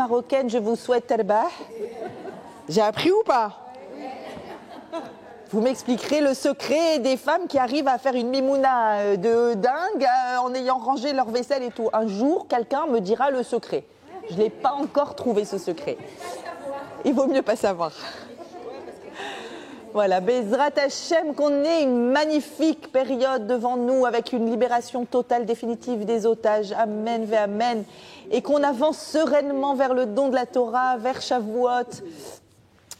marocaine, je vous souhaite terbah. J'ai appris ou pas? Vous m'expliquerez le secret des femmes qui arrivent à faire une mimouna de dingue en ayant rangé leur vaisselle et tout. Un jour, quelqu'un me dira le secret. Je n'ai pas encore trouvé ce secret. Il vaut mieux pas savoir. Voilà, Bezrat Hashem, qu'on ait une magnifique période devant nous avec une libération totale, définitive des otages. Amen, ve amen. Et qu'on avance sereinement vers le don de la Torah, vers Shavuot.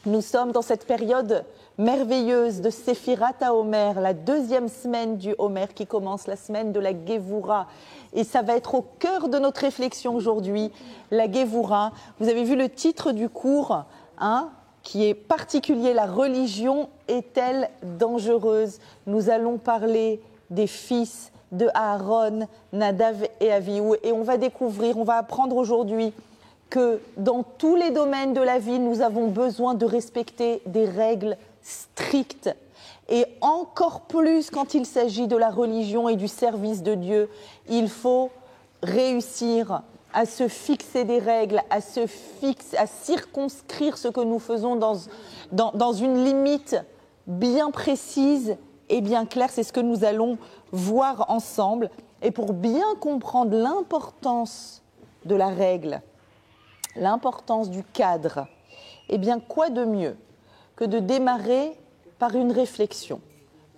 Nous sommes dans cette période merveilleuse de Séphirat HaOmer, la deuxième semaine du Homer qui commence, la semaine de la Gévoura. Et ça va être au cœur de notre réflexion aujourd'hui, la Gévoura. Vous avez vu le titre du cours, qui est particulier, la religion est-elle dangereuse? Nous allons parler des fils de Aaron, Nadav et Avihu. Et on va découvrir, on va apprendre aujourd'hui que dans tous les domaines de la vie, nous avons besoin de respecter des règles strictes. Et encore plus quand il s'agit de la religion et du service de Dieu, il faut réussir à se fixer des règles, à circonscrire ce que nous faisons dans une limite bien précise et bien claire. C'est ce que nous allons voir ensemble. Et pour bien comprendre l'importance de la règle, l'importance du cadre, eh bien, quoi de mieux que de démarrer par une réflexion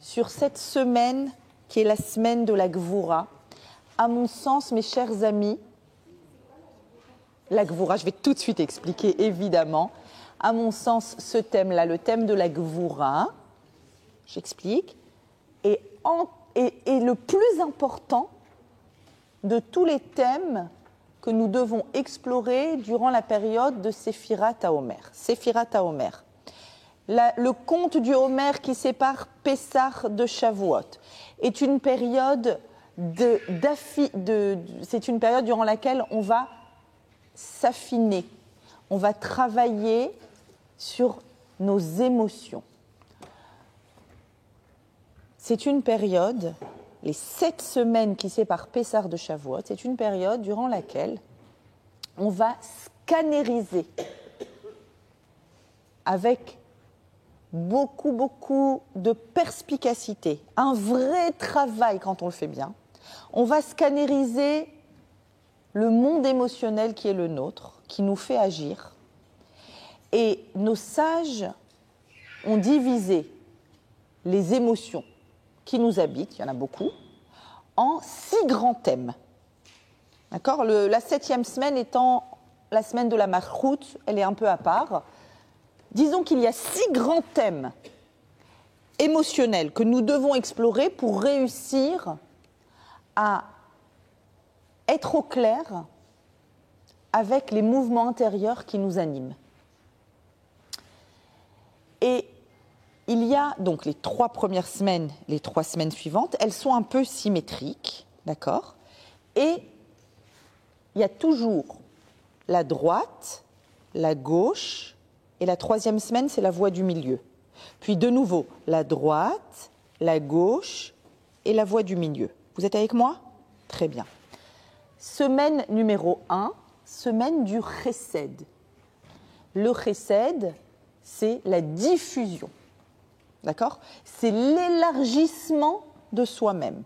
sur cette semaine qui est la semaine de la Gvoura. À mon sens, mes chers amis, la Gvoura, je vais tout de suite expliquer évidemment. À mon sens, ce thème-là, le thème de la Gvoura, j'explique, est le plus important de tous les thèmes que nous devons explorer durant la période de Séphirat HaOmer. Séphirat HaOmer. Le conte du Homer qui sépare Pessah de Shavuot est une période c'est une période durant laquelle on va s'affiner, on va travailler sur nos émotions. C'est une période, les 7 semaines qui séparent Pessah de Shavuot, c'est une période durant laquelle on va scanneriser avec beaucoup de perspicacité, un vrai travail quand on le fait bien. On va scanneriser le monde émotionnel qui est le nôtre, qui nous fait agir. Et nos sages ont divisé les émotions qui nous habitent, il y en a beaucoup, en 6 grands thèmes. D'accord ? La 7e semaine étant la semaine de la Malchout, elle est un peu à part. Disons qu'il y a 6 grands thèmes émotionnels que nous devons explorer pour réussir à être au clair avec les mouvements intérieurs qui nous animent. Et il y a donc les 3 premières semaines, les 3 semaines suivantes, elles sont un peu symétriques, d'accord ? Et il y a toujours la droite, la gauche, et la 3e semaine, c'est la voie du milieu. Puis de nouveau, la droite, la gauche et la voie du milieu. Vous êtes avec moi ? Très bien. Semaine numéro 1, semaine du chesed. Le chesed, c'est la diffusion. D'accord ? C'est l'élargissement de soi-même.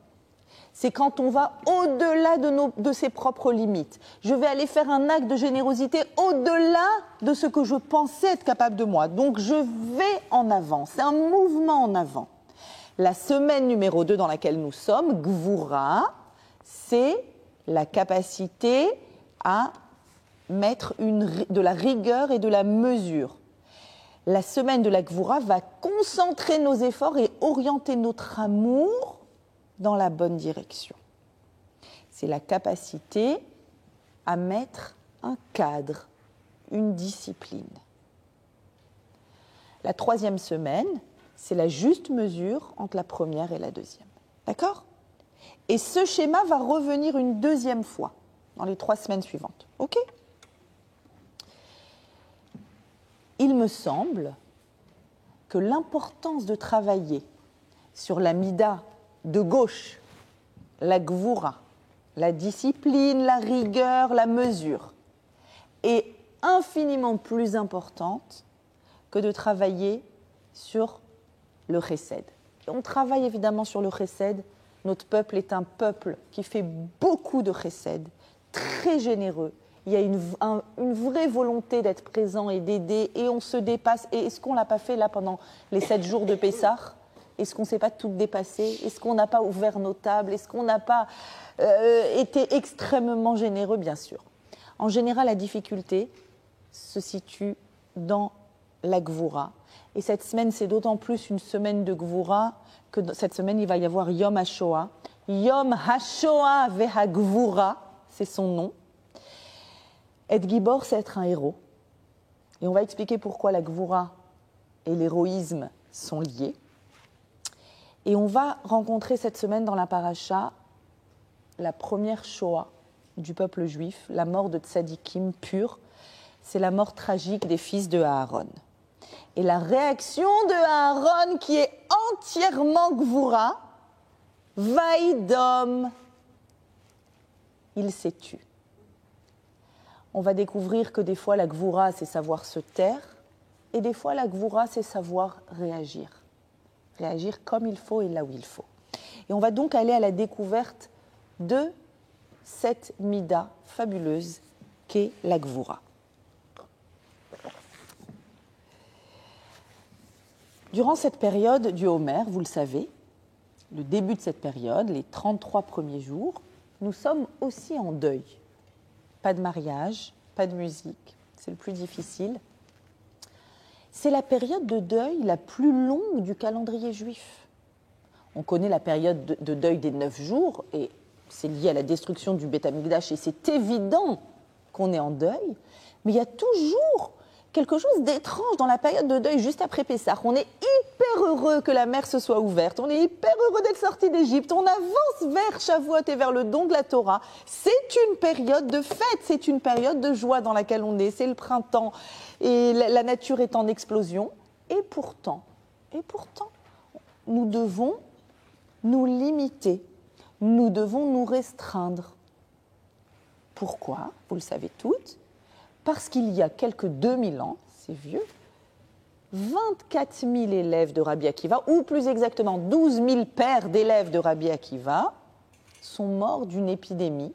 C'est quand on va au-delà de ses propres limites. Je vais aller faire un acte de générosité au-delà de ce que je pensais être capable de moi. Donc je vais en avant. C'est un mouvement en avant. La semaine numéro 2 dans laquelle nous sommes, Gvoura, c'est la capacité à mettre de la rigueur et de la mesure. La semaine de la Gvoura va concentrer nos efforts et orienter notre amour dans la bonne direction. C'est la capacité à mettre un cadre, une discipline. La 3e semaine, c'est la juste mesure entre la première et la 2e. D'accord ? Et ce schéma va revenir une 2e fois dans les 3 semaines suivantes. OK ? Il me semble que l'importance de travailler sur la mida de gauche, la Gvoura, la discipline, la rigueur, la mesure, et infiniment plus importante que de travailler sur le chesed. Et on travaille évidemment sur le chesed. Notre peuple est un peuple qui fait beaucoup de chesed, très généreux. Il y a une vraie volonté d'être présent et d'aider, et on se dépasse. Et est-ce qu'on ne l'a pas fait là pendant les 7 jours de Pessah? Est-ce qu'on ne s'est pas tout dépassé? Est-ce qu'on n'a pas ouvert nos tables? Est-ce qu'on n'a pas été extrêmement généreux? Bien sûr. En général, la difficulté se situe dans la Gvoura. Et cette semaine, c'est d'autant plus une semaine de Gvoura que cette semaine, il va y avoir Yom HaShoah. Yom HaShoah veha Gvoura, c'est son nom. Être Gibor, c'est être un héros. Et on va expliquer pourquoi la Gvoura et l'héroïsme sont liés. Et on va rencontrer cette semaine dans la paracha la première Shoah du peuple juif, la mort de Tzadikim pur. C'est la mort tragique des fils de Aaron. Et la réaction de Aaron, qui est entièrement Gvoura, Vaïdom, il s'est tué. On va découvrir que des fois la Gvoura, c'est savoir se taire, et des fois la Gvoura, c'est savoir réagir. Réagir comme il faut et là où il faut. Et on va donc aller à la découverte de cette mida fabuleuse qu'est la Gvoura. Durant cette période du Homer, vous le savez, le début de cette période, les 33 premiers jours, nous sommes aussi en deuil. Pas de mariage, pas de musique, c'est le plus difficile. C'est la période de deuil la plus longue du calendrier juif. On connaît la période de deuil des 9 jours, et c'est lié à la destruction du Beth Amikdash, et c'est évident qu'on est en deuil, mais il y a toujours quelque chose d'étrange dans la période de deuil juste après Pessah. On est hyper heureux que la mer se soit ouverte, on est hyper heureux d'être sorti d'Égypte, on avance vers Shavuot et vers le don de la Torah. C'est une période de fête, c'est une période de joie dans laquelle on est, c'est le printemps et la nature est en explosion. Et pourtant, nous devons nous limiter, nous devons nous restreindre. Pourquoi? Vous le savez toutes. Parce qu'il y a quelques 2000 ans, c'est vieux, 24 000 élèves de Rabbi Akiva, ou plus exactement 12 000 pères d'élèves de Rabbi Akiva, sont morts d'une épidémie.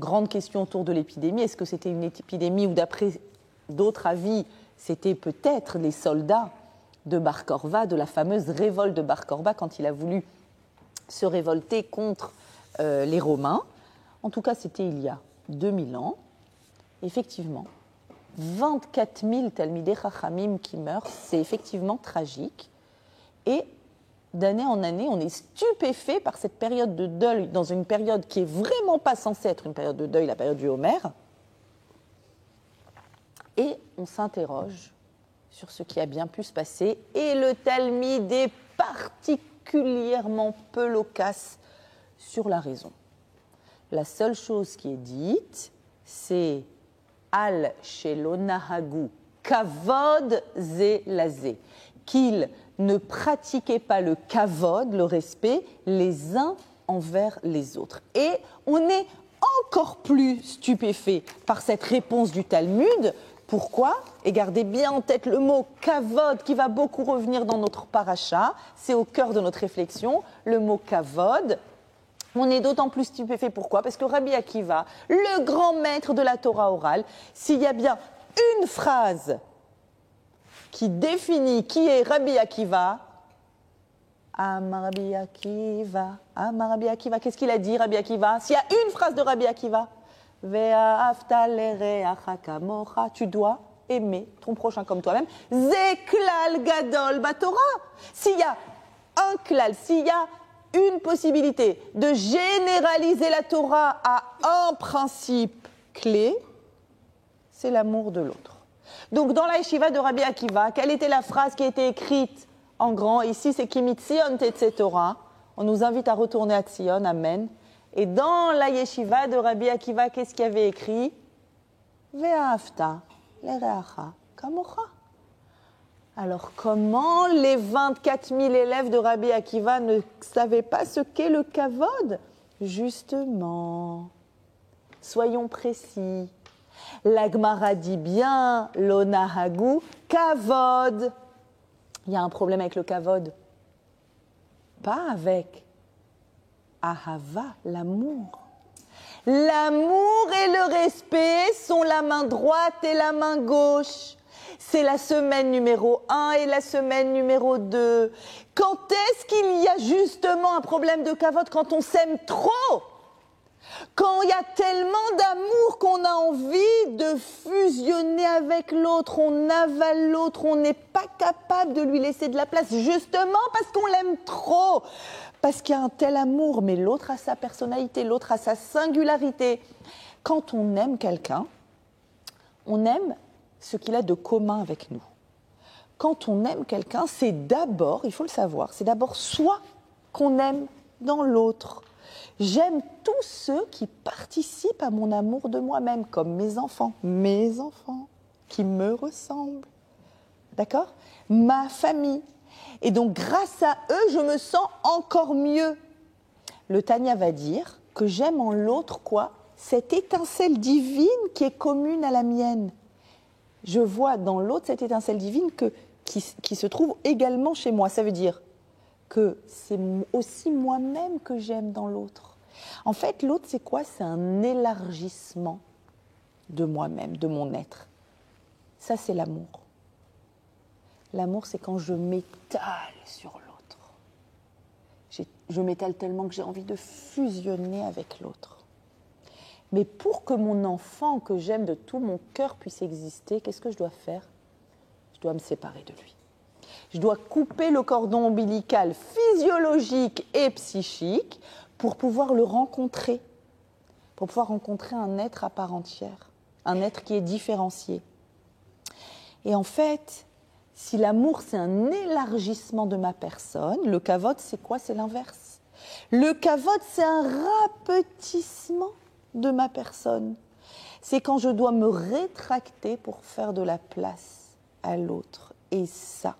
Grande question autour de l'épidémie. Est-ce que c'était une épidémie ou d'après d'autres avis, c'était peut-être les soldats de Bar Korva, de la fameuse révolte de Bar Korva, quand il a voulu se révolter contre les Romains. En tout cas, c'était il y a 2000 ans. Effectivement, 24 000 Talmidei Chachamim qui meurent, c'est effectivement tragique. Et d'année en année, on est stupéfait par cette période de deuil, dans une période qui est vraiment pas censée être une période de deuil, la période du Homer. Et on s'interroge sur ce qui a bien pu se passer. Et le Talmud est particulièrement peu loquace sur la raison. La seule chose qui est dite, c'est Al shelo nahagu kavod ze lazé, qu'ils ne pratiquaient pas le kavod, le respect, les uns envers les autres. Et on est encore plus stupéfait par cette réponse du Talmud. Pourquoi? Et gardez bien en tête le mot kavod qui va beaucoup revenir dans notre paracha, c'est au cœur de notre réflexion, le mot kavod. On est d'autant plus stupéfait. Pourquoi? Parce que Rabbi Akiva, le grand maître de la Torah orale, s'il y a bien une phrase qui définit qui est Rabbi Akiva, Amar Rabbi Akiva, Amar Rabbi Akiva, qu'est-ce qu'il a dit Rabbi Akiva? S'il y a une phrase de Rabbi Akiva, Ve'ahavta lereacha kamocha, tu dois aimer ton prochain comme toi-même. Zeklal gadol batorah. S'il y a un klal, s'il y a une possibilité de généraliser la Torah à un principe clé, c'est l'amour de l'autre. Donc dans la yeshiva de Rabbi Akiva, quelle était la phrase qui a été écrite en grand? Ici, c'est Ki mitzion tetzeh Torah. On nous invite à retourner à Tzion, amen. Et dans la yeshiva de Rabbi Akiva, qu'est-ce qu'il y avait écrit? Ve'ahavta lereacha kamocha. Alors, comment les 24 000 élèves de Rabbi Akiva ne savaient pas ce qu'est le kavod? Justement, soyons précis. La Gemara dit bien, l'onahagu kavod. Il y a un problème avec le kavod. Pas avec ahava, l'amour. L'amour et le respect sont la main droite et la main gauche. C'est la semaine numéro 1 et la semaine numéro 2. Quand est-ce qu'il y a justement un problème de kavod? Quand on s'aime trop. Quand il y a tellement d'amour qu'on a envie de fusionner avec l'autre, on avale l'autre, on n'est pas capable de lui laisser de la place, justement parce qu'on l'aime trop. Parce qu'il y a un tel amour, mais l'autre a sa personnalité, l'autre a sa singularité. Quand on aime quelqu'un, on aime ce qu'il a de commun avec nous. Quand on aime quelqu'un, c'est d'abord, il faut le savoir, c'est d'abord soi qu'on aime dans l'autre. J'aime tous ceux qui participent à mon amour de moi-même, comme mes enfants, qui me ressemblent. D'accord? Ma famille. Et donc, grâce à eux, je me sens encore mieux. Le Tanya va dire que j'aime en l'autre quoi? Cette étincelle divine qui est commune à la mienne. Je vois dans l'autre cette étincelle divine qui se trouve également chez moi. Ça veut dire que c'est aussi moi-même que j'aime dans l'autre. En fait, l'autre, c'est quoi? C'est un élargissement de moi-même, de mon être. Ça, c'est l'amour. L'amour, c'est quand je m'étale sur l'autre. Je m'étale tellement que j'ai envie de fusionner avec l'autre. Mais pour que mon enfant, que j'aime de tout mon cœur, puisse exister, qu'est-ce que je dois faire? Je dois me séparer de lui. Je dois couper le cordon ombilical physiologique et psychique pour pouvoir le rencontrer, pour pouvoir rencontrer un être à part entière, un être qui est différencié. Et en fait, si l'amour, c'est un élargissement de ma personne, le kavod, c'est quoi? C'est l'inverse. Le kavod, c'est un rapetissement de ma personne. C'est quand je dois me rétracter pour faire de la place à l'autre. Et ça,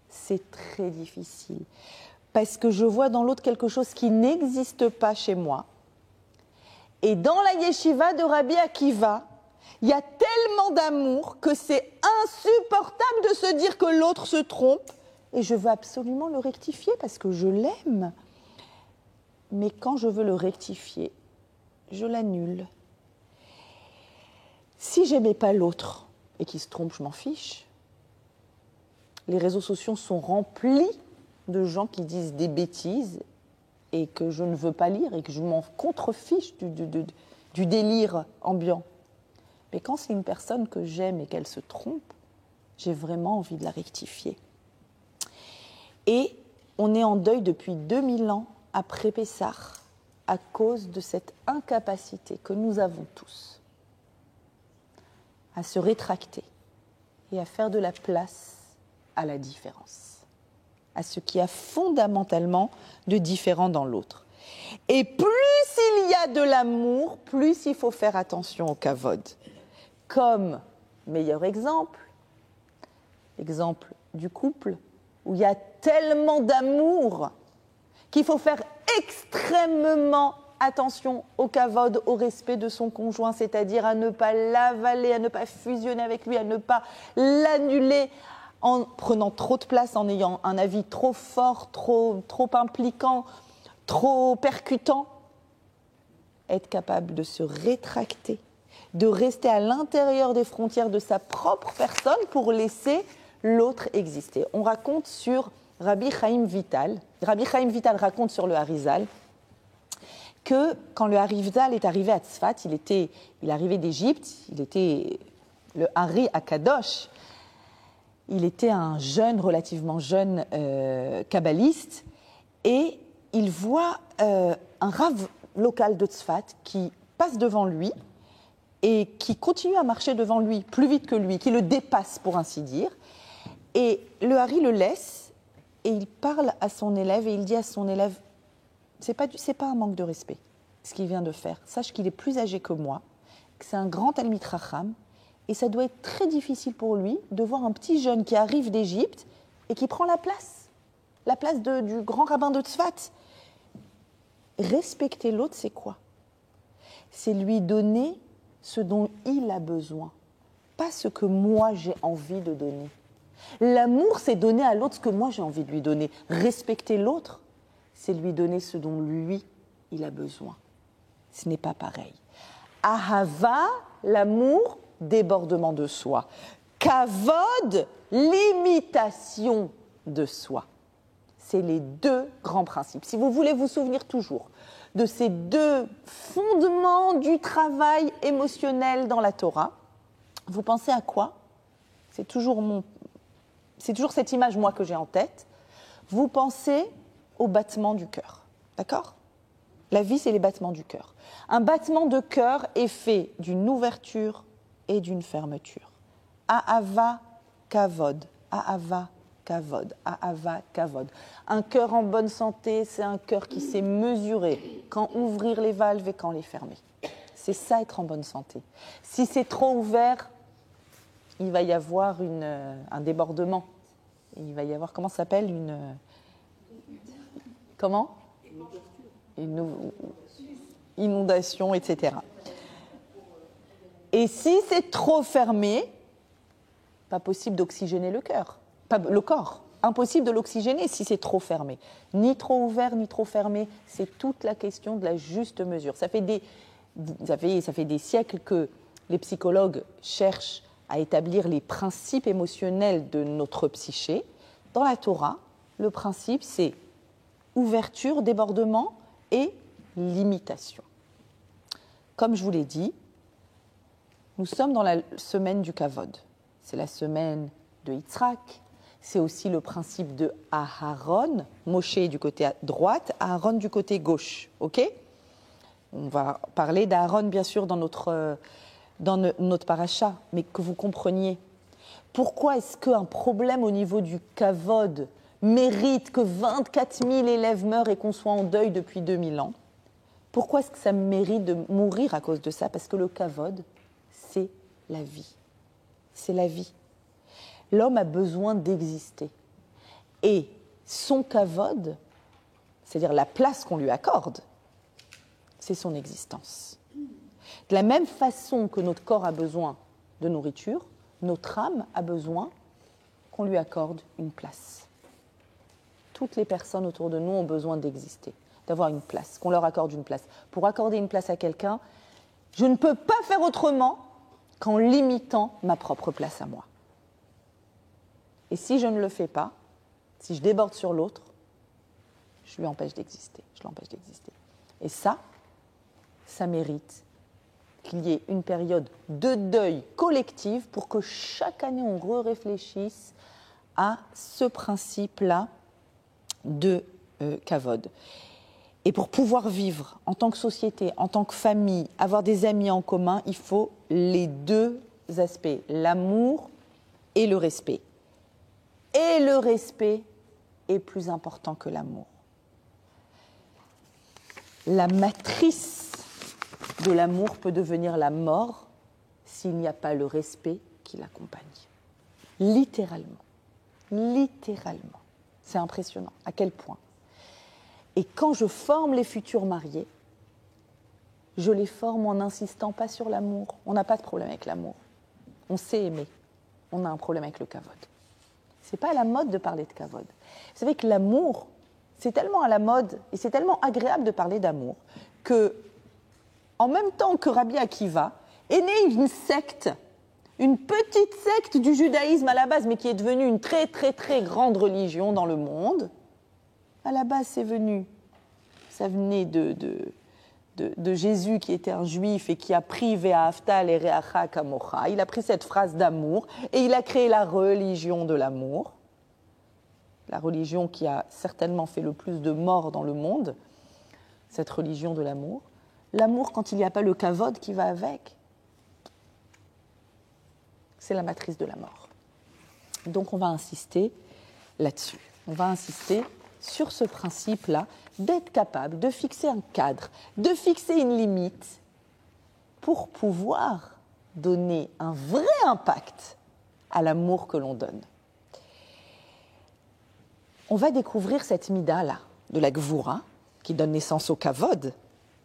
c'est très difficile. Parce que je vois dans l'autre quelque chose qui n'existe pas chez moi. Et dans la yeshiva de Rabbi Akiva, il y a tellement d'amour que c'est insupportable de se dire que l'autre se trompe. Et je veux absolument le rectifier parce que je l'aime. Mais quand je veux le rectifier, je l'annule. Si j'aimais pas l'autre et qu'il se trompe, je m'en fiche. Les réseaux sociaux sont remplis de gens qui disent des bêtises et que je ne veux pas lire et que je m'en contrefiche du délire ambiant. Mais quand c'est une personne que j'aime et qu'elle se trompe, j'ai vraiment envie de la rectifier. Et on est en deuil depuis 2000 ans après Pessah à cause de cette incapacité que nous avons tous à se rétracter et à faire de la place à la différence, à ce qui a fondamentalement de différent dans l'autre. Et plus il y a de l'amour, plus il faut faire attention au kavod. Comme meilleur exemple, l'exemple du couple, où il y a tellement d'amour qu'il faut faire extrêmement attention au kavod, au respect de son conjoint, c'est-à-dire à ne pas l'avaler, à ne pas fusionner avec lui, à ne pas l'annuler en prenant trop de place, en ayant un avis trop fort, trop impliquant, trop percutant. Être capable de se rétracter, de rester à l'intérieur des frontières de sa propre personne pour laisser l'autre exister. On raconte sur Rabbi Chaim Vital raconte sur le Harizal que quand le Harizal est arrivé à Tzfat, il arrivait d'Égypte, il était le Hari Akadosh, il était un relativement jeune kabbaliste, et il voit un rav local de Tzfat qui passe devant lui et qui continue à marcher devant lui plus vite que lui, qui le dépasse pour ainsi dire. Et le Hari le laisse et il parle à son élève et il dit à son élève: c'est pas un manque de respect ce qu'il vient de faire. Sache qu'il est plus âgé que moi, que c'est un grand Talmid Chacham et ça doit être très difficile pour lui de voir un petit jeune qui arrive d'Égypte et qui prend la place du grand rabbin de Tzfat. Respecter l'autre, c'est quoi? C'est lui donner ce dont il a besoin, pas ce que moi j'ai envie de donner. L'amour, c'est donner à l'autre ce que moi j'ai envie de lui donner. Respecter l'autre, c'est lui donner ce dont lui, il a besoin. Ce n'est pas pareil. Ahava, l'amour, débordement de soi. Kavod, limitation de soi. C'est les deux grands principes. Si vous voulez vous souvenir toujours de ces deux fondements du travail émotionnel dans la Torah, vous pensez à quoi ? C'est toujours cette image, moi, que j'ai en tête. Vous pensez au battement du cœur. D'accord ? La vie, c'est les battements du cœur. Un battement de cœur est fait d'une ouverture et d'une fermeture. Ahava, kavod. Ahava, kavod. Ahava, kavod. Un cœur en bonne santé, c'est un cœur qui sait mesurer quand ouvrir les valves et quand les fermer. C'est ça, être en bonne santé. Si c'est trop ouvert, il va y avoir un débordement. Il va y avoir, comment ça s'appelle, comment ? Une inondation, etc. Et si c'est trop fermé, pas possible d'oxygéner le corps. Impossible de l'oxygéner si c'est trop fermé. Ni trop ouvert, ni trop fermé. C'est toute la question de la juste mesure. Ça fait des siècles que les psychologues cherchent à établir les principes émotionnels de notre psyché. Dans la Torah, le principe, c'est ouverture, débordement et limitation. Comme je vous l'ai dit, nous sommes dans la semaine du Kavod. C'est la semaine de Yitzhak. C'est aussi le principe de Aharon, Moshe du côté droite, Aharon du côté gauche. Ok ? On va parler d'Aaron, bien sûr, dans notre paracha, mais que vous compreniez. Pourquoi est-ce qu'un problème au niveau du Kavod mérite que 24 000 élèves meurent et qu'on soit en deuil depuis 2000 ans ? Pourquoi est-ce que ça mérite de mourir à cause de ça ? Parce que le Kavod, c'est la vie. C'est la vie. L'homme a besoin d'exister. Et son Kavod, c'est-à-dire la place qu'on lui accorde, c'est son existence. De la même façon que notre corps a besoin de nourriture, notre âme a besoin qu'on lui accorde une place. Toutes les personnes autour de nous ont besoin d'exister, d'avoir une place, qu'on leur accorde une place. Pour accorder une place à quelqu'un, je ne peux pas faire autrement qu'en limitant ma propre place à moi. Et si je ne le fais pas, si je déborde sur l'autre, je lui empêche d'exister, je l'empêche d'exister. Et ça mérite qu'il y ait une période de deuil collective pour que chaque année on réfléchisse à ce principe-là de Kavod. Et pour pouvoir vivre en tant que société, en tant que famille, avoir des amis en commun, il faut les deux aspects, l'amour et le respect. Et le respect est plus important que l'amour. La matrice de l'amour peut devenir la mort s'il n'y a pas le respect qui l'accompagne. Littéralement. Littéralement. C'est impressionnant. À quel point. Et quand je forme les futurs mariés, je les forme en n'insistant pas sur l'amour. On n'a pas de problème avec l'amour. On sait aimer. On a un problème avec le kavod. C'est pas à la mode de parler de kavod. Vous savez que l'amour, c'est tellement à la mode et c'est tellement agréable de parler d'amour que, en même temps que Rabbi Akiva, est née une secte, une petite secte du judaïsme à la base, mais qui est devenue une très très très grande religion dans le monde. À la base, ça venait de Jésus qui était un juif et qui a pris Ve'ahavta l'ereacha kamocha. Il a pris cette phrase d'amour et il a créé la religion de l'amour. La religion qui a certainement fait le plus de morts dans le monde, cette religion de l'amour. L'amour, quand il n'y a pas le kavod qui va avec, c'est la matrice de la mort. Donc on va insister là-dessus. On va insister sur ce principe-là d'être capable de fixer un cadre, de fixer une limite pour pouvoir donner un vrai impact à l'amour que l'on donne. On va découvrir cette mida-là de la gvoura qui donne naissance au kavod.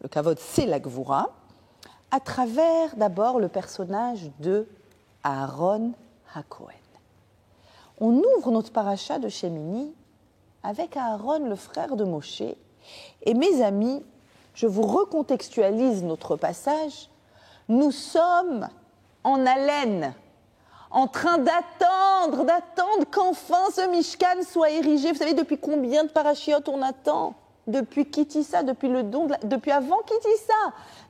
Le kavod, c'est la gvoura, à travers d'abord le personnage de Aaron HaKohen. On ouvre notre paracha de Shemini avec Aaron, le frère de Moshe. Et mes amis, je vous recontextualise notre passage. Nous sommes en haleine, en train d'attendre qu'enfin ce Mishkan soit érigé. Vous savez depuis combien de parachiotes on attend? Depuis Kitissa, depuis avant Kitissa,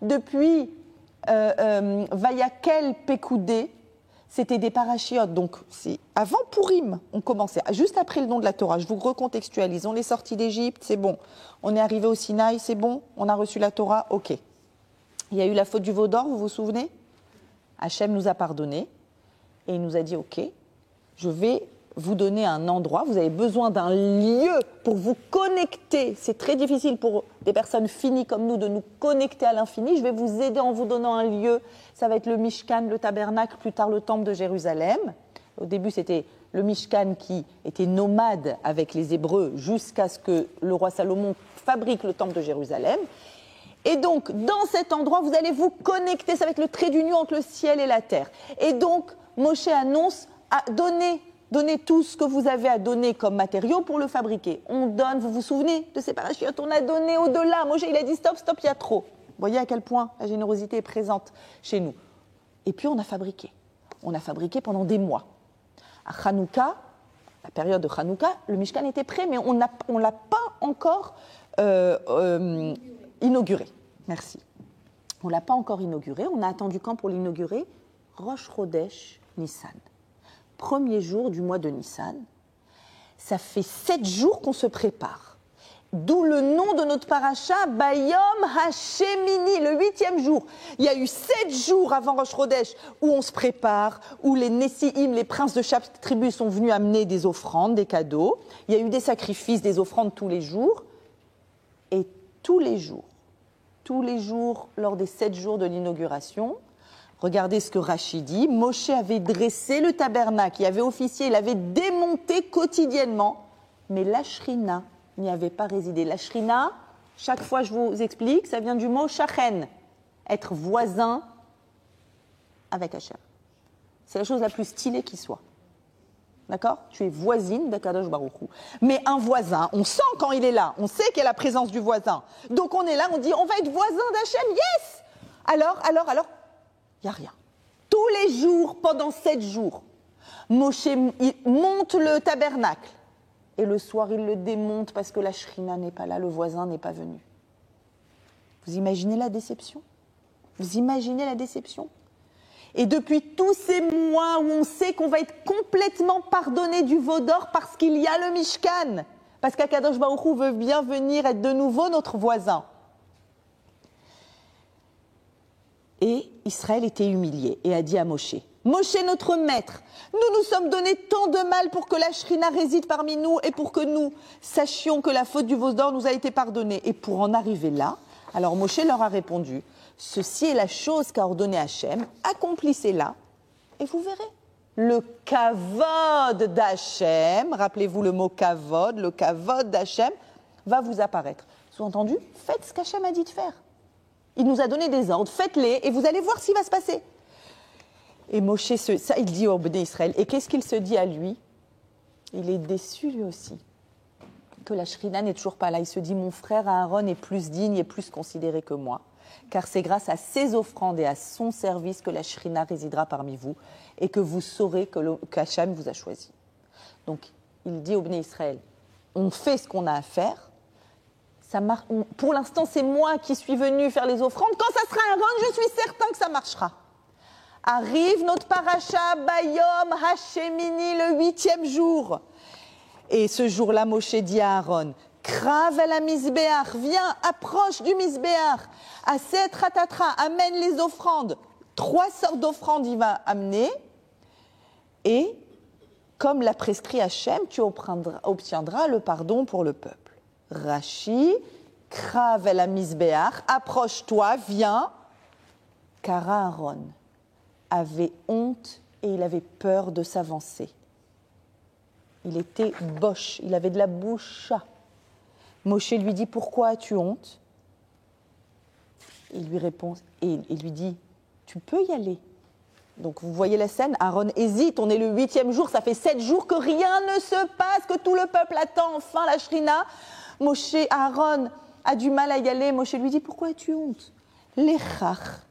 depuis Vayakel Pekoudé, c'était des parachiotes. Donc c'est avant Pourim, on commençait, juste après le don de la Torah. Je vous recontextualise. On est sorti d'Égypte, c'est bon. On est arrivé au Sinaï, c'est bon. On a reçu la Torah, ok. Il y a eu la faute du veau d'or, vous vous souvenez? Hachem nous a pardonné et il nous a dit ok, je vais vous donner un endroit, vous avez besoin d'un lieu pour vous connecter. C'est très difficile pour des personnes finies comme nous de nous connecter à l'infini. Je vais vous aider en vous donnant un lieu. Ça va être le Mishkan, le tabernacle, plus tard le temple de Jérusalem. Au début, c'était le Mishkan qui était nomade avec les Hébreux jusqu'à ce que le roi Salomon fabrique le temple de Jérusalem. Et donc, dans cet endroit, vous allez vous connecter. Ça va être le trait d'union entre le ciel et la terre. Et donc, Moshe annonce à Donnez tout ce que vous avez à donner comme matériaux pour le fabriquer. On donne, vous vous souvenez de ces parachutes? On a donné au-delà. Moshe, il a dit stop, il y a trop. Vous voyez à quel point la générosité est présente chez nous. Et puis on a fabriqué. On a fabriqué pendant des mois. À Hanouka, la période de Hanouka, le Mishkan était prêt, mais on ne l'a pas encore inauguré. Merci. On ne l'a pas encore inauguré. On a attendu quand pour l'inaugurer? Rosh Chodesh Nissan. Premier jour du mois de Nissan, ça fait 7 jours qu'on se prépare. D'où le nom de notre paracha, Bayom HaShemini, le 8e jour. Il y a eu 7 jours avant Rosh Chodesh où on se prépare, où les Nessiim, les princes de chaque tribu sont venus amener des offrandes, des cadeaux. Il y a eu des sacrifices, des offrandes tous les jours. Et tous les jours, lors des 7 jours de l'inauguration, regardez ce que Rashi dit. Moshe avait dressé le tabernacle, il avait officié, il avait démonté quotidiennement, mais la Shrina n'y avait pas résidé. La Shrina, chaque fois je vous explique, ça vient du mot shachen, être voisin avec Hachem. C'est la chose la plus stylée qui soit. D'accord? Tu es voisine d'Akadosh Baruch Hu. Mais un voisin, on sent quand il est là, on sait qu'il y a la présence du voisin. Donc on est là, on dit on va être voisin d'Hachem, yes! Alors, il n'y a rien. Tous les jours, pendant 7 jours, Moshe il monte le tabernacle. Et le soir, il le démonte parce que la Shrina n'est pas là, le voisin n'est pas venu. Vous imaginez la déception? Vous imaginez la déception? Et depuis tous ces mois où on sait qu'on va être complètement pardonné du veau d'or parce qu'il y a le Mishkan, parce qu'Akadosh Baruch Hu veut bien venir être de nouveau notre voisin. Et Israël était humilié et a dit à Moshe, Moshe notre maître, nous nous sommes donné tant de mal pour que la Shrina réside parmi nous et pour que nous sachions que la faute du veau d'or nous a été pardonnée. Et pour en arriver là, alors Moshe leur a répondu, ceci est la chose qu'a ordonné Hachem, accomplissez-la et vous verrez. Le kavod d'Hachem, rappelez-vous le mot kavod, le kavod d'Hachem va vous apparaître. Sous-entendu, faites ce qu'Hachem a dit de faire. Il nous a donné des ordres, faites-les et vous allez voir ce qui va se passer. Et Moshe, ça il dit au Béné Israël. Et qu'est-ce qu'il se dit à lui? Il est déçu lui aussi que la Shrina n'est toujours pas là. Il se dit, mon frère Aaron est plus digne et plus considéré que moi. Car c'est grâce à ses offrandes et à son service que la Shrina résidera parmi vous et que vous saurez qu'Hachem vous a choisi. Donc il dit au Béné Israël, on fait ce qu'on a à faire. Pour l'instant, c'est moi qui suis venu faire les offrandes. Quand ça sera Aaron, je suis certain que ça marchera. Arrive notre paracha Bayom HaShemini, le 8e jour. Et ce jour-là, Moshe dit à Aaron, Krav el ha-mizbeach, viens, approche du mizbeach. Aset ratatra, amène les offrandes. 3 sortes d'offrandes il va amener. Et comme l'a prescrit Hachem, tu obtiendras le pardon pour le peuple. Rashi, Krav el ha-mizbeach, approche-toi, viens, car Aaron avait honte et il avait peur de s'avancer. Il était boche, il avait de la bouche. Moshe lui dit, pourquoi as-tu honte? Il lui répond et il lui dit « Tu peux y aller ». Donc vous voyez la scène, Aaron hésite, on est le 8e jour, ça fait 7 jours que rien ne se passe, que tout le peuple attend enfin la Shrina. Aaron a du mal à y aller, Moshe lui dit « Pourquoi as-tu honte ?»« Lechach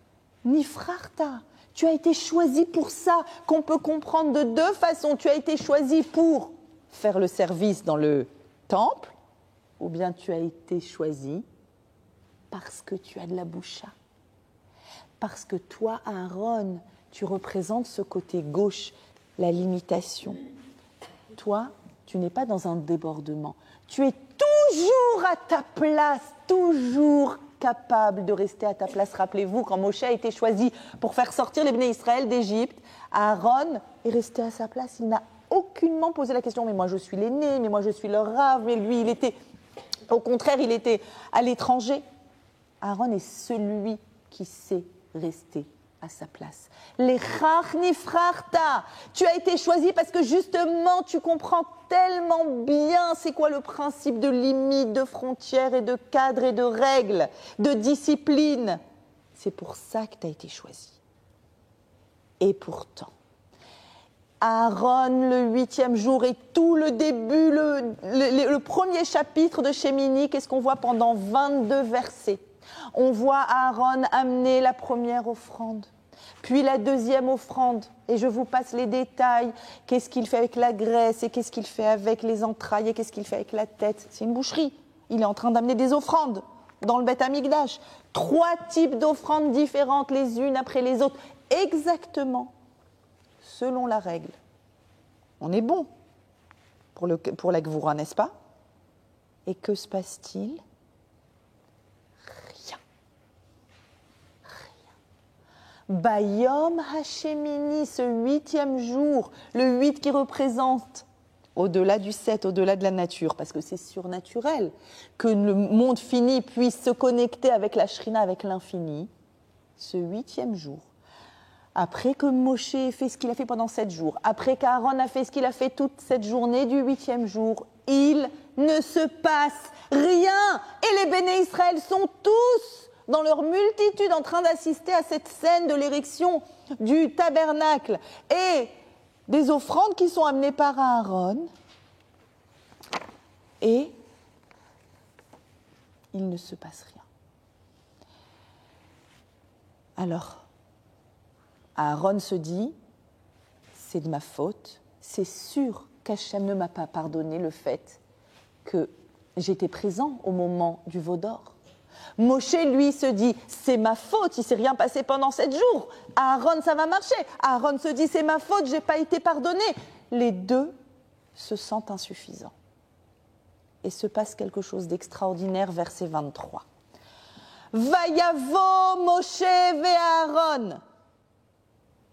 nifrarta » Tu as été choisi pour ça, qu'on peut comprendre de deux façons. Tu as été choisi pour faire le service dans le temple, ou bien tu as été choisi parce que tu as de la boucha. Parce que toi, Aaron, tu représentes ce côté gauche, la limitation. Toi, tu n'es pas dans un débordement. Tu es toujours à ta place, toujours capable de rester à ta place. Rappelez-vous, quand Moshe a été choisi pour faire sortir les Béné Israël d'Égypte, Aaron est resté à sa place. Il n'a aucunement posé la question « Mais moi, je suis l'aîné, mais moi, je suis le rave. » Mais lui, au contraire, il était à l'étranger. Aaron est celui qui sait rester à sa place. Lechach nifrarta. Tu as été choisi parce que justement, tu comprends tellement bien c'est quoi le principe de limite, de frontières et de cadres et de règles, de discipline. C'est pour ça que tu as été choisi. Et pourtant, Aaron, le 8e jour et tout le début, le premier chapitre de Shemini, qu'est-ce qu'on voit pendant 22 versets? On voit Aaron amener la première offrande, puis la deuxième offrande, et je vous passe les détails. Qu'est-ce qu'il fait avec la graisse, et qu'est-ce qu'il fait avec les entrailles, et qu'est-ce qu'il fait avec la tête? C'est une boucherie. Il est en train d'amener des offrandes dans le Beth Amikdash. 3 types d'offrandes différentes, les unes après les autres, exactement selon la règle. On est bon pour la Gvoura, n'est-ce pas? Et que se passe-t-il? Bayom Hashemini, ce 8e jour, le 8 qui représente, au-delà du 7, au-delà de la nature, parce que c'est surnaturel, que le monde fini puisse se connecter avec la Shrina, avec l'infini, ce 8e jour, après que Moshe ait fait ce qu'il a fait pendant 7 jours, après qu'Aaron a fait ce qu'il a fait toute cette journée du 8e jour, il ne se passe rien. Et les Béné Israël sont tous dans leur multitude en train d'assister à cette scène de l'érection du tabernacle et des offrandes qui sont amenées par Aaron. Et il ne se passe rien. Alors, Aaron se dit, c'est de ma faute, c'est sûr qu'Hachem ne m'a pas pardonné le fait que j'étais présent au moment du veau d'or. Moshe, lui, se dit, c'est ma faute, il ne s'est rien passé pendant 7 jours. Aaron, ça va marcher. Aaron se dit, c'est ma faute, je n'ai pas été pardonné. Les deux se sentent insuffisants. Et se passe quelque chose d'extraordinaire, verset 23. Vayavo Moshe ve'Aaron,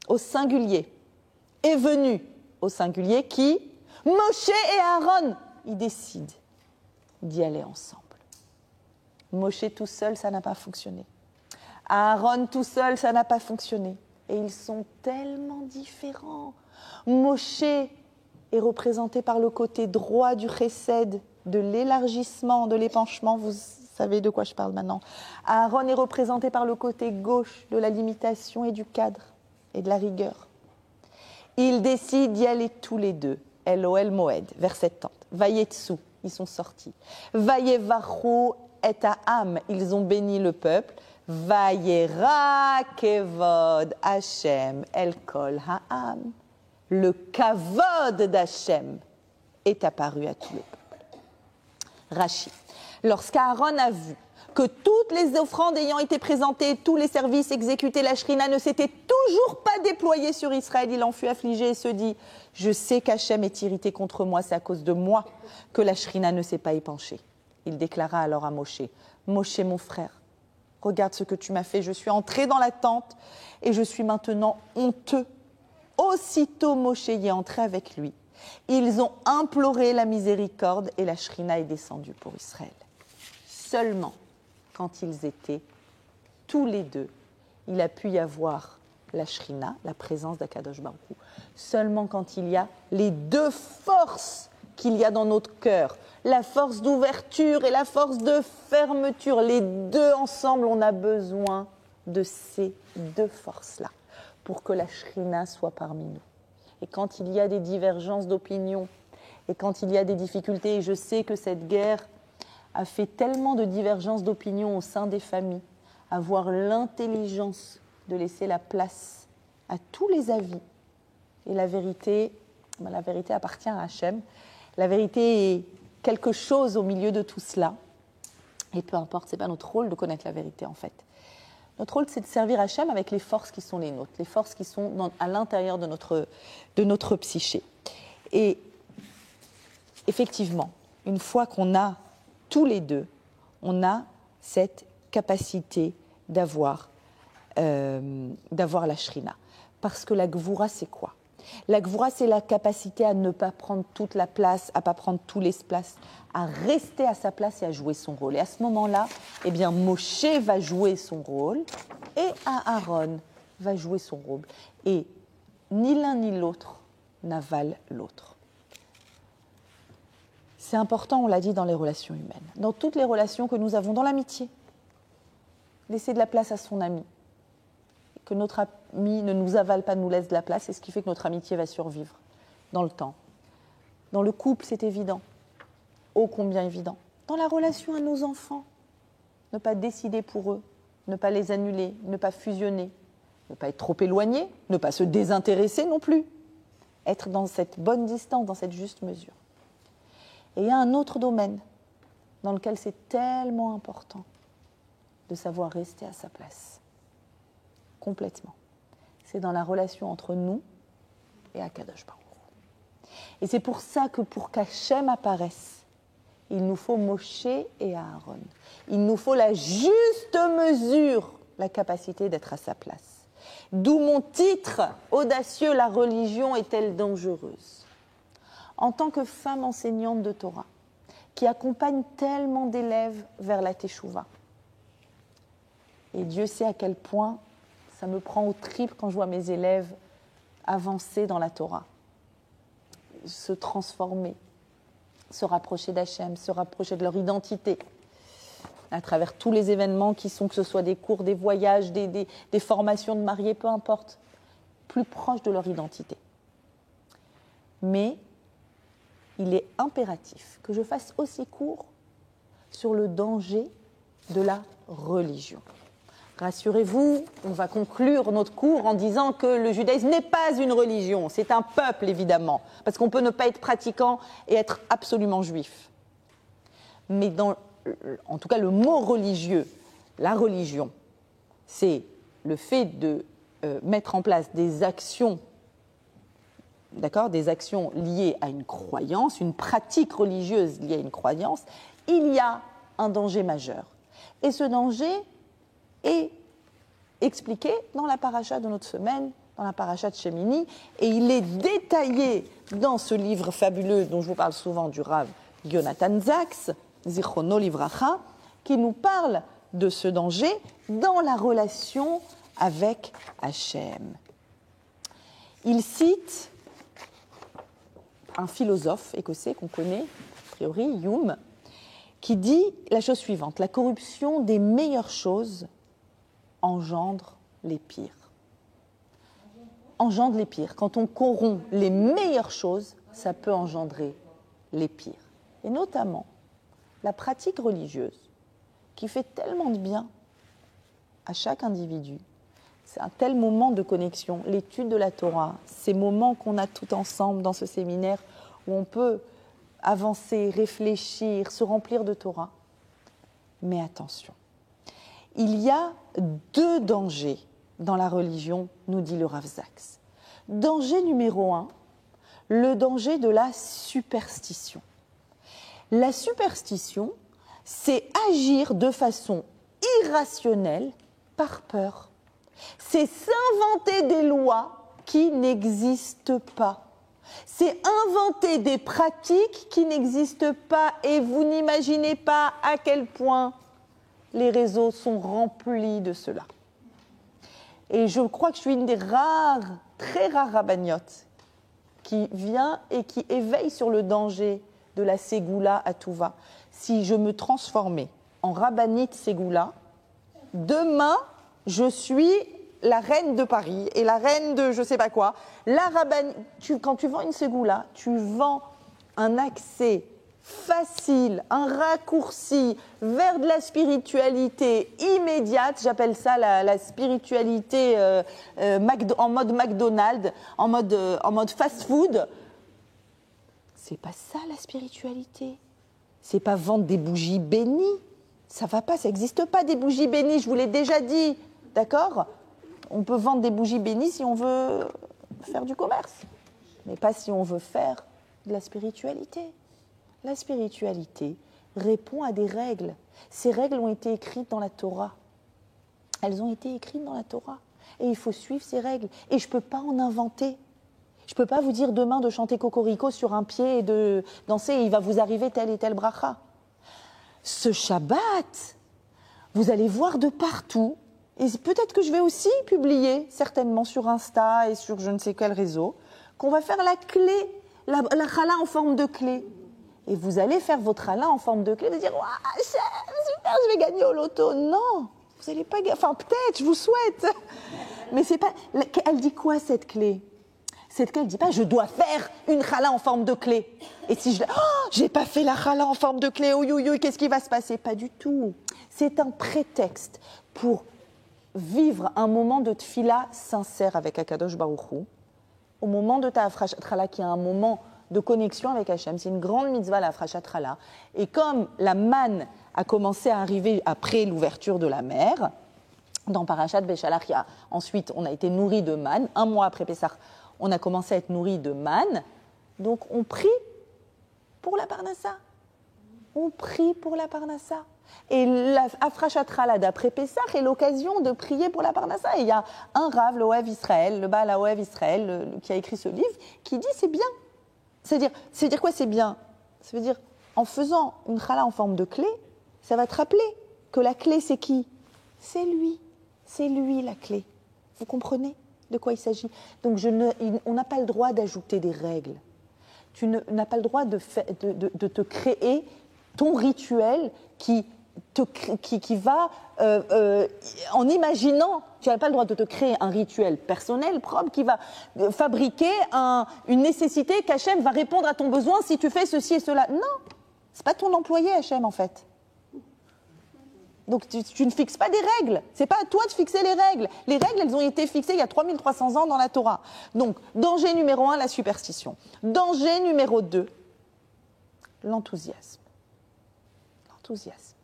au singulier, est venu, au singulier, qui? Moshe et Aaron, ils décident d'y aller ensemble. Moshe tout seul, ça n'a pas fonctionné. Aaron tout seul, ça n'a pas fonctionné. Et ils sont tellement différents. Moshe est représenté par le côté droit du chesed, de l'élargissement, de l'épanchement. Vous savez de quoi je parle maintenant. Aaron est représenté par le côté gauche de la limitation et du cadre et de la rigueur. Ils décident d'y aller tous les deux. Elohel Moed, verset 30. Vayetsu, ils sont sortis. Vayevachu et Ha'am, ils ont béni le peuple. Vayera kevod Hashem el kol Ha'am. Le kavod d'Hashem est apparu à tout le peuple. Rashi. Lorsqu'Aaron a vu que toutes les offrandes ayant été présentées, tous les services exécutés, la Shrina ne s'était toujours pas déployée sur Israël, il en fut affligé et se dit « Je sais qu'Hachem est irrité contre moi, c'est à cause de moi que la Shrina ne s'est pas épanchée. » Il déclara alors à Moshe « Moshe, mon frère, regarde ce que tu m'as fait, je suis entré dans la tente et je suis maintenant honteux. » Aussitôt Moshe y est entré avec lui. Ils ont imploré la miséricorde et la Shrina est descendue pour Israël. Seulement quand ils étaient tous les deux, il a pu y avoir la Shrina, la présence d'Akadosh Baruch Hu. Seulement quand il y a les deux forces qu'il y a dans notre cœur, la force d'ouverture et la force de fermeture, les deux ensemble, on a besoin de ces deux forces-là pour que la Shrina soit parmi nous. Et quand il y a des divergences d'opinion, et quand il y a des difficultés, et je sais que cette guerre a fait tellement de divergences d'opinion au sein des familles, avoir l'intelligence de laisser la place à tous les avis. Et la vérité appartient à Hachem. La vérité est quelque chose au milieu de tout cela. Et peu importe, ce n'est pas notre rôle de connaître la vérité en fait. Notre rôle, c'est de servir Hachem avec les forces qui sont les nôtres, les forces qui sont à l'intérieur de notre psyché. Et effectivement, une fois qu'on a tous les deux, on a cette capacité d'avoir la Shrina. Parce que la Gvoura, c'est quoi ? La Gvoura, c'est la capacité à ne pas prendre toute la place, à ne pas prendre tout l'espace, à rester à sa place et à jouer son rôle. Et à ce moment-là, eh bien, Moshe va jouer son rôle et Aaron va jouer son rôle. Et ni l'un ni l'autre n'avale l'autre. C'est important, on l'a dit, dans les relations humaines. Dans toutes les relations que nous avons, dans l'amitié. Laisser de la place à son ami. Que notre ami ne nous avale pas, nous laisse de la place, c'est ce qui fait que notre amitié va survivre dans le temps. Dans le couple, c'est évident. Ô combien évident. Dans la relation à nos enfants, ne pas décider pour eux, ne pas les annuler, ne pas fusionner, ne pas être trop éloigné, ne pas se désintéresser non plus. Être dans cette bonne distance, dans cette juste mesure. Et il y a un autre domaine dans lequel c'est tellement important de savoir rester à sa place. Complètement. C'est dans la relation entre nous et Akadosh Baruch Hu. Et c'est pour ça que pour qu'Hachem apparaisse, il nous faut Moshe et Aaron. Il nous faut la juste mesure, la capacité d'être à sa place. D'où mon titre audacieux, la religion est-elle dangereuse ? En tant que femme enseignante de Torah, qui accompagne tellement d'élèves vers la Teshuvah, et Dieu sait à quel point ça me prend aux tripes quand je vois mes élèves avancer dans la Torah, se transformer, se rapprocher d'Hachem, se rapprocher de leur identité, à travers tous les événements qui sont, que ce soit des cours, des voyages, des formations de mariés, peu importe, plus proches de leur identité. Mais il est impératif que je fasse aussi court sur le danger de la religion. Rassurez-vous, on va conclure notre cours en disant que le judaïsme n'est pas une religion, c'est un peuple évidemment, parce qu'on peut ne pas être pratiquant et être absolument juif. Mais en tout cas, le mot religieux, la religion, c'est le fait de mettre en place des actions, d'accord, des actions liées à une croyance, une pratique religieuse liée à une croyance. Il y a un danger majeur. Et ce danger est expliqué dans la paracha de notre semaine, dans la paracha de Shemini, et il est détaillé dans ce livre fabuleux dont je vous parle souvent du Rav Yonatan Zaks, Zichrono Livracha, qui nous parle de ce danger dans la relation avec Hachem. Il cite un philosophe écossais qu'on connaît, a priori, Hume, qui dit la chose suivante: la corruption des meilleures choses engendre les pires. Engendre les pires. Quand on corrompt les meilleures choses, ça peut engendrer les pires. Et notamment, la pratique religieuse, qui fait tellement de bien à chaque individu. C'est un tel moment de connexion. L'étude de la Torah, ces moments qu'on a tout ensemble dans ce séminaire, où on peut avancer, réfléchir, se remplir de Torah. Mais attention, il y a deux dangers dans la religion, nous dit le Rav Zaks. Danger numéro 1, le danger de la superstition. La superstition, c'est agir de façon irrationnelle par peur. C'est s'inventer des lois qui n'existent pas. C'est inventer des pratiques qui n'existent pas, et vous n'imaginez pas à quel point les réseaux sont remplis de cela. Et je crois que je suis une des très rares rabbiniotes qui vient et qui éveille sur le danger de la Ségoula à tout va. Si je me transformais en rabbinite Ségoula, demain, je suis la reine de Paris et la reine de je sais pas quoi. La rabbinite, quand tu vends une Ségoula, tu vends un accès facile, un raccourci vers de la spiritualité immédiate. J'appelle ça la spiritualité en mode McDonald's, en mode fast-food. C'est pas ça la spiritualité. C'est pas vendre des bougies bénies. Ça va pas, ça n'existe pas des bougies bénies, je vous l'ai déjà dit. D'accord ? On peut vendre des bougies bénies si on veut faire du commerce, mais pas si on veut faire de la spiritualité. La spiritualité répond à des règles. Ces règles ont été écrites dans la Torah. Elles ont été écrites dans la Torah. Et il faut suivre ces règles. Et je ne peux pas en inventer. Je ne peux pas vous dire demain de chanter Cocorico sur un pied et de danser et il va vous arriver tel et tel bracha. Ce Shabbat, vous allez voir de partout, et peut-être que je vais aussi publier, certainement sur Insta et sur je ne sais quel réseau, qu'on va faire la clé, la challah en forme de clé. Et vous allez faire votre challah en forme de clé, vous allez dire « super, je vais gagner au loto ». Non, vous n'allez pas gagner, enfin peut-être, je vous souhaite. Mais c'est pas. Elle dit quoi cette clé ? Cette clé, elle ne dit pas « je dois faire une challah en forme de clé ». Et si je j'ai pas fait la challah en forme de clé, ouïe, qu'est-ce qui va se passer ? Pas du tout. C'est un prétexte pour vivre un moment de tfila sincère avec Akadosh Baruch Hu, au moment de ta Afrashat Challah, qui est un moment de connexion avec Hachem. C'est une grande mitzvah, la Afrashat Challah. Et comme la manne a commencé à arriver après l'ouverture de la mer, dans Parashat Beshalach, ensuite on a été nourri de manne. Un mois après Pessah, on a commencé à être nourri de manne. Donc on prie pour la Parnassa. On prie pour la Parnassa. Et la Afrashat Challah d'après Pessah est l'occasion de prier pour la Parnassa. Et il y a un Rav, le Ohev Israël, le Baal Ohev Israël, qui a écrit ce livre, qui dit c'est bien. C'est-à-dire quoi c'est bien ? Ça veut dire, en faisant une challah en forme de clé, ça va te rappeler que la clé c'est qui ? C'est lui. C'est lui la clé. Vous comprenez de quoi il s'agit ? Donc on n'a pas le droit d'ajouter des règles. Tu n'as pas le droit de te créer ton rituel qui va, en imaginant, tu n'as pas le droit de te créer un rituel personnel, propre, qui va fabriquer une nécessité qu'Hachem va répondre à ton besoin si tu fais ceci et cela. Non, ce n'est pas ton employé Hachem en fait. Donc tu ne fixes pas des règles, ce n'est pas à toi de fixer les règles. Les règles, elles ont été fixées il y a 3300 ans dans la Torah. Donc, danger numéro 1, la superstition. Danger numéro 2, l'enthousiasme. L'enthousiasme.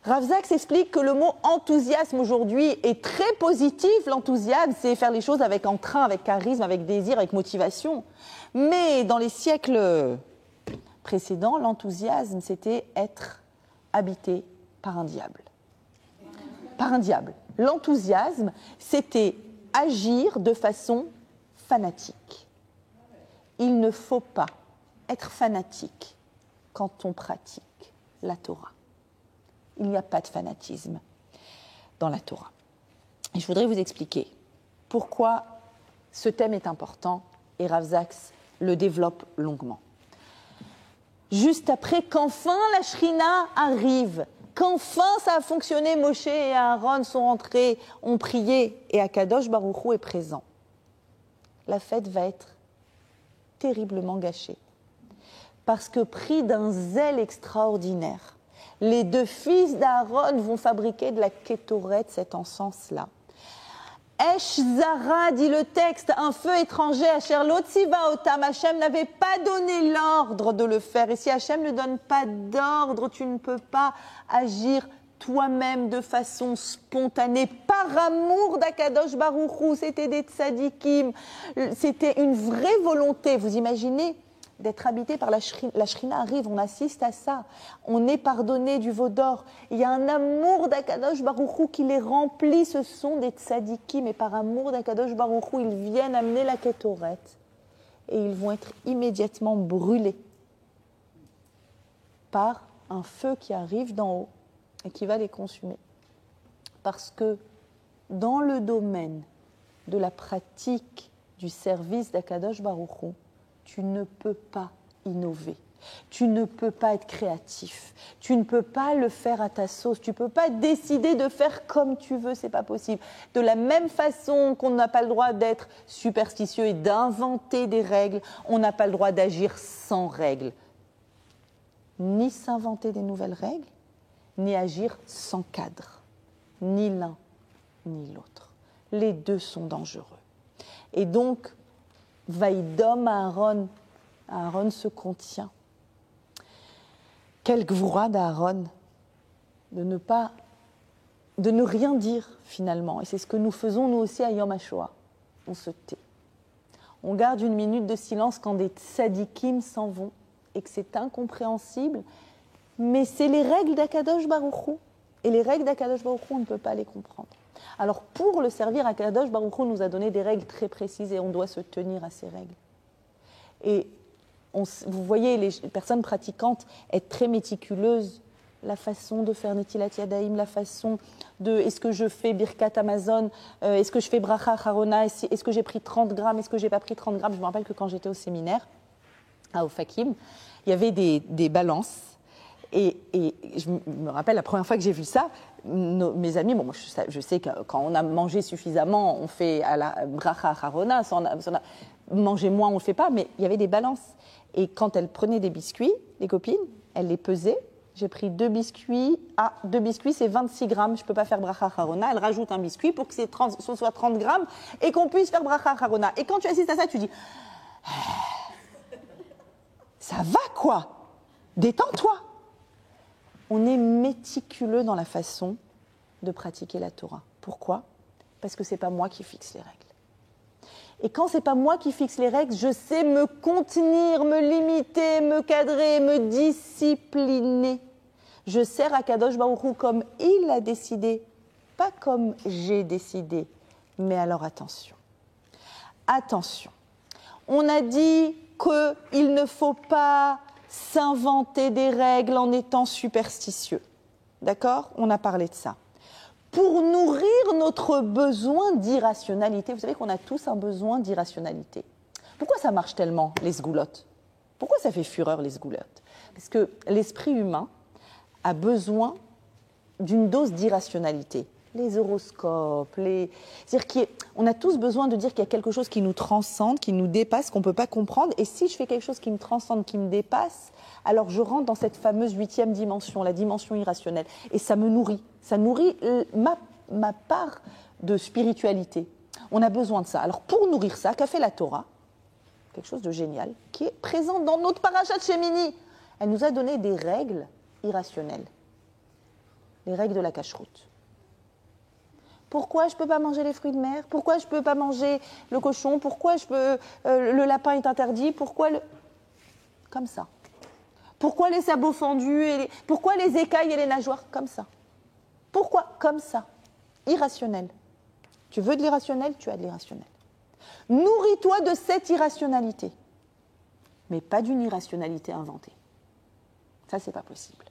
Rav Zaks explique que le mot enthousiasme aujourd'hui est très positif. L'enthousiasme, c'est faire les choses avec entrain, avec charisme, avec désir, avec motivation. Mais dans les siècles précédents, l'enthousiasme, c'était être habité par un diable. Par un diable. L'enthousiasme, c'était agir de façon fanatique. Il ne faut pas être fanatique quand on pratique la Torah. Il n'y a pas de fanatisme dans la Torah. Et je voudrais vous expliquer pourquoi ce thème est important et Rav Zaks le développe longuement. Juste après qu'enfin la Shrina arrive, qu'enfin ça a fonctionné, Moshe et Aaron sont rentrés, ont prié et Akadosh Baruch Hu est présent. La fête va être terriblement gâchée. Parce que pris d'un zèle extraordinaire, les deux fils d'Aaron vont fabriquer de la kétoret, cet encens-là. Esh Zara, dit le texte, un feu étranger, Asher lo tziva otam, Hachem n'avait pas donné l'ordre de le faire. Et si Hachem ne donne pas d'ordre, tu ne peux pas agir toi-même de façon spontanée, par amour d'Akadosh Baruch Hu. C'était des tzadikim, c'était une vraie volonté. Vous imaginez d'être habité par la Shrina arrive, on assiste à ça, on est pardonné du veau d'or, il y a un amour d'Akadosh Baruch Hu qui les remplit, ce sont des tzadikim, et par amour d'Akadosh Baruch Hu, ils viennent amener la kétoret, et ils vont être immédiatement brûlés par un feu qui arrive d'en haut, et qui va les consumer. Parce que dans le domaine de la pratique du service d'Akadosh Baruch Hu, tu ne peux pas innover. Tu ne peux pas être créatif. Tu ne peux pas le faire à ta sauce. Tu ne peux pas décider de faire comme tu veux. Ce n'est pas possible. De la même façon qu'on n'a pas le droit d'être superstitieux et d'inventer des règles, on n'a pas le droit d'agir sans règles. Ni s'inventer des nouvelles règles, ni agir sans cadre. Ni l'un, ni l'autre. Les deux sont dangereux. Et donc, Vaïdom Aaron, Aaron se contient. Quelle gvoura d'Aaron de ne rien dire finalement. Et c'est ce que nous faisons nous aussi à Yom HaShoah. On se tait. On garde une minute de silence quand des tzadikim s'en vont et que c'est incompréhensible. Mais c'est les règles d'Akadosh Baruch Hu. Et les règles d'Akadosh Baruch Hu, on ne peut pas les comprendre. Alors pour le servir, Akadosh Baruch Hu nous a donné des règles très précises et on doit se tenir à ces règles. Et vous voyez les personnes pratiquantes être très méticuleuses, la façon de faire Netilat Yadayim, la façon de est-ce que je fais Birkat Amazon, est-ce que je fais Bracha Harona, est-ce que j'ai pris 30 grammes, est-ce que j'ai pas pris 30 grammes. Je me rappelle que quand j'étais au séminaire à Ofakim, il y avait des balances et je me rappelle la première fois que j'ai vu ça, mes amis, bon, moi, je sais que quand on a mangé suffisamment, on fait à la Bracha Harona, si on a mangé moins, on ne le fait pas, mais il y avait des balances. Et quand elles prenaient des biscuits, les copines, elles les pesaient. J'ai pris 2 biscuits. Ah, 2 biscuits, c'est 26 grammes. Je ne peux pas faire bracha harona. Elle rajoute un biscuit pour que ce soit 30 grammes et qu'on puisse faire bracha harona. Et quand tu assistes à ça, tu dis ça va quoi? Détends-toi. On est méticuleux dans la façon de pratiquer la Torah. Pourquoi? Parce que ce n'est pas moi qui fixe les règles. Et quand ce n'est pas moi qui fixe les règles, je sais me contenir, me limiter, me cadrer, me discipliner. Je sers à Kadosh Baruch Hu comme il a décidé, pas comme j'ai décidé. Mais alors attention. Attention. On a dit qu'il ne faut pas s'inventer des règles en étant superstitieux. D'accord? On a parlé de ça. Pour nourrir notre besoin d'irrationalité. Vous savez qu'on a tous un besoin d'irrationalité. Pourquoi ça marche tellement, les sgoulottes? Pourquoi ça fait fureur, les sgoulottes? Parce que l'esprit humain a besoin d'une dose d'irrationalité. Les horoscopes, c'est-à-dire on a tous besoin de dire qu'il y a quelque chose qui nous transcende, qui nous dépasse, qu'on ne peut pas comprendre. Et si je fais quelque chose qui me transcende, qui me dépasse, alors je rentre dans cette fameuse 8e dimension, la dimension irrationnelle. Et ça me nourrit. Ça nourrit ma part de spiritualité. On a besoin de ça. Alors pour nourrir ça, qu'a fait la Torah? Quelque chose de génial, qui est présent dans notre parachat de Shemini. Elle nous a donné des règles irrationnelles. Les règles de la cacheroute. Pourquoi je ne peux pas manger les fruits de mer? Pourquoi je ne peux pas manger le cochon? Pourquoi le lapin est interdit? Comme ça. Pourquoi les sabots fendus? Pourquoi les écailles et les nageoires? Comme ça. Pourquoi? Comme ça. Irrationnel. Tu veux de l'irrationnel? Tu as de l'irrationnel. Nourris-toi de cette irrationalité. Mais pas d'une irrationalité inventée. Ça, c'est pas possible.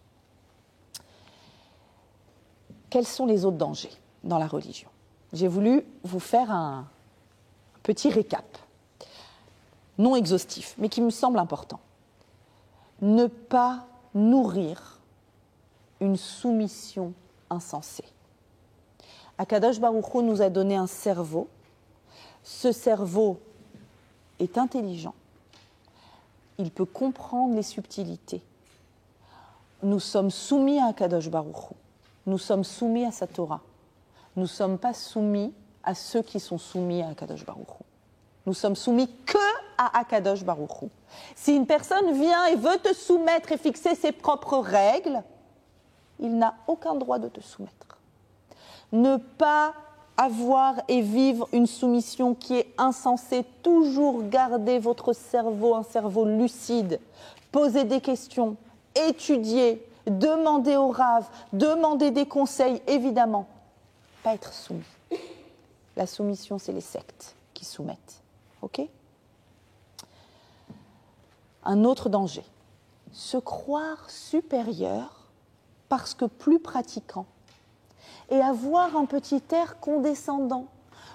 Quels sont les autres dangers dans la religion? J'ai voulu vous faire un petit récap, non exhaustif, mais qui me semble important. Ne pas nourrir une soumission insensée. Akadosh Baruch Hu nous a donné un cerveau. Ce cerveau est intelligent. Il peut comprendre les subtilités. Nous sommes soumis à Akadosh Baruch Hu. Nous sommes soumis à sa Torah. Nous ne sommes pas soumis à ceux qui sont soumis à Akadosh Baruch Hu. Nous sommes soumis que à Akadosh Baruch Hu. Si une personne vient et veut te soumettre et fixer ses propres règles, il n'a aucun droit de te soumettre. Ne pas avoir et vivre une soumission qui est insensée, toujours garder votre cerveau, un cerveau lucide, poser des questions, étudier, demander au Rav, demander des conseils, évidemment. Pas être soumis. La soumission, c'est les sectes qui soumettent. Ok? Un autre danger. Se croire supérieur parce que plus pratiquant. Et avoir un petit air condescendant.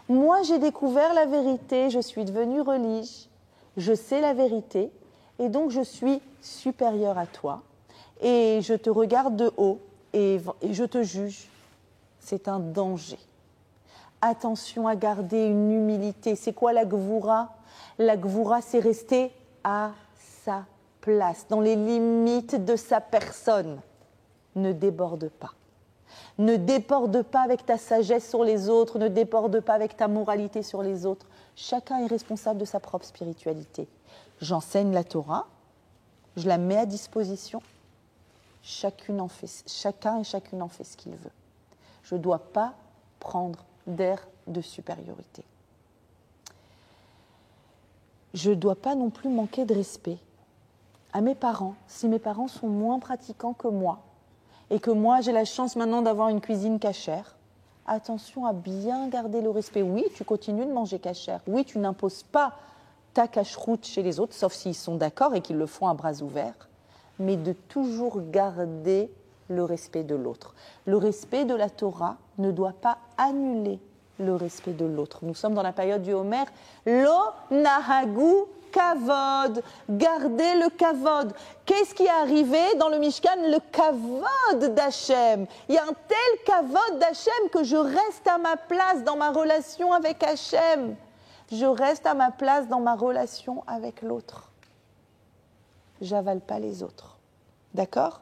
Moi, j'ai découvert la vérité, je suis devenue relige, je sais la vérité, et donc je suis supérieur à toi, et je te regarde de haut, et je te juge. C'est un danger. Attention à garder une humilité. C'est quoi la gvoura? La gvoura, c'est rester à sa place, dans les limites de sa personne. Ne déborde pas. Ne déborde pas avec ta sagesse sur les autres, ne déborde pas avec ta moralité sur les autres. Chacun est responsable de sa propre spiritualité. J'enseigne la Torah, je la mets à disposition. Chacun et chacune en fait ce qu'il veut. Je ne dois pas prendre d'air de supériorité. Je ne dois pas non plus manquer de respect à mes parents. Si mes parents sont moins pratiquants que moi, et que moi j'ai la chance maintenant d'avoir une cuisine cachère, attention à bien garder le respect. Oui, tu continues de manger cachère. Oui, tu n'imposes pas ta cacheroute chez les autres, sauf s'ils sont d'accord et qu'ils le font à bras ouverts, mais de toujours garder le respect de l'autre. Le respect de la Torah ne doit pas annuler le respect de l'autre. Nous sommes dans la période du Homer. Lo nahagu kavod. Gardez le kavod. Qu'est-ce qui est arrivé dans le Mishkan? Le kavod d'Hachem. Il y a un tel kavod d'Hachem que je reste à ma place dans ma relation avec Hachem. Je reste à ma place dans ma relation avec l'autre. J'avale pas les autres. D'accord ?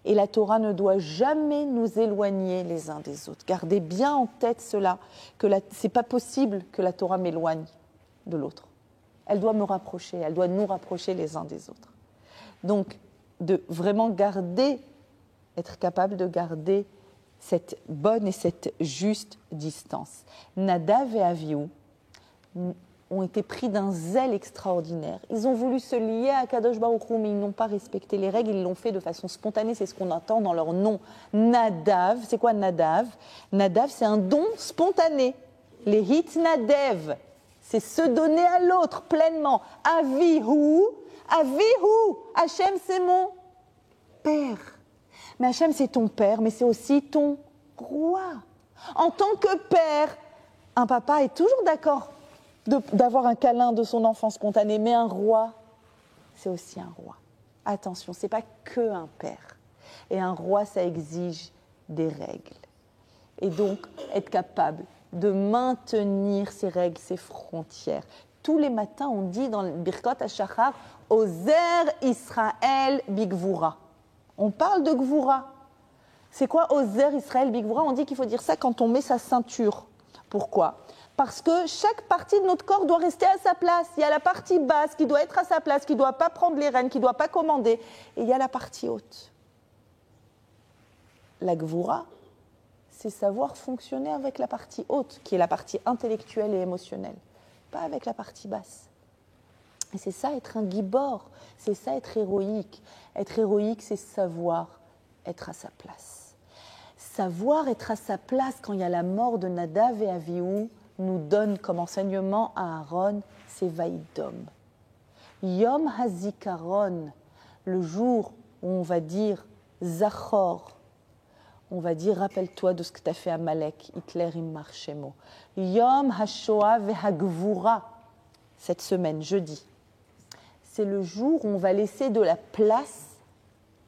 Et la Torah ne doit jamais nous éloigner les uns des autres. Gardez bien en tête cela, que ce n'est pas possible que la Torah m'éloigne de l'autre. Elle doit me rapprocher, elle doit nous rapprocher les uns des autres. Donc, de vraiment garder, être capable de garder cette bonne et cette juste distance. Nadav et Avihu ont été pris d'un zèle extraordinaire. Ils ont voulu se lier à Kadosh Baruch Hu, mais ils n'ont pas respecté les règles, ils l'ont fait de façon spontanée, c'est ce qu'on entend dans leur nom. Nadav, c'est quoi Nadav? Nadav, c'est un don spontané. Les hit Nadev, c'est se donner à l'autre pleinement. Avihu, Hachem c'est mon père. Mais Hachem c'est ton père, mais c'est aussi ton roi. En tant que père, un papa est toujours d'accord d'avoir un câlin de son enfant spontané, mais un roi, c'est aussi un roi. Attention, c'est pas que un père. Et un roi, ça exige des règles. Et donc, être capable de maintenir ces règles, ces frontières. Tous les matins, on dit dans le Birkot HaShachar, Ozer Israël Bigvura. On parle de Gvura. C'est quoi Ozer Israël Bigvura? On dit qu'il faut dire ça quand on met sa ceinture. Pourquoi? Parce que chaque partie de notre corps doit rester à sa place. Il y a la partie basse qui doit être à sa place, qui ne doit pas prendre les rênes, qui ne doit pas commander. Et il y a la partie haute. La Gvura, c'est savoir fonctionner avec la partie haute, qui est la partie intellectuelle et émotionnelle, pas avec la partie basse. Et c'est ça être un gibor, c'est ça être héroïque. Être héroïque, c'est savoir être à sa place. Savoir être à sa place quand il y a la mort de Nadav et Avihu nous donne comme enseignement à Aaron, c'est Vaïdom. Yom HaZikaron, le jour où on va dire Zachor, on va dire rappelle-toi de ce que tu as fait à Malek, Hitler Immar Shemo. Yom HaShoah veHagvura, cette semaine, jeudi, c'est le jour où on va laisser de la place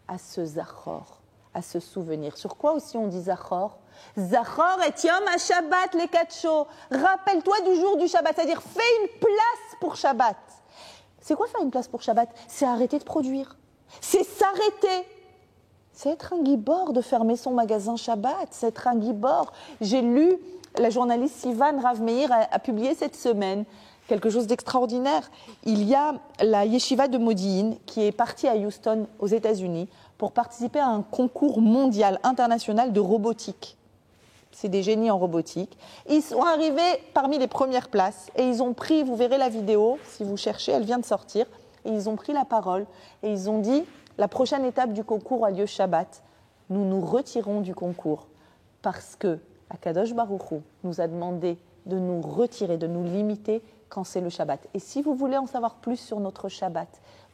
à ce Zachor, à ce souvenir. Sur quoi aussi on dit Zachor? Zachor et Yom HaShabbat les Katsho. Rappelle-toi du jour du Shabbat, c'est-à-dire fais une place pour Shabbat. C'est quoi faire une place pour Shabbat? C'est arrêter de produire. C'est s'arrêter. C'est être un gibor de fermer son magasin Shabbat. C'est être un gibor. J'ai lu, la journaliste Sivan Rav Meir a publié cette semaine quelque chose d'extraordinaire. Il y a la yeshiva de Modi'in qui est partie à Houston, aux États-Unis, pour participer à un concours mondial, international de robotique. C'est des génies en robotique. Ils sont arrivés parmi les premières places et ils ont pris, vous verrez la vidéo, si vous cherchez, elle vient de sortir, et ils ont pris la parole et ils ont dit, la prochaine étape du concours a lieu Shabbat, nous nous retirons du concours parce que Akadosh Baruch Hu nous a demandé de nous retirer, de nous limiter quand c'est le Shabbat. Et si vous voulez en savoir plus sur notre Shabbat,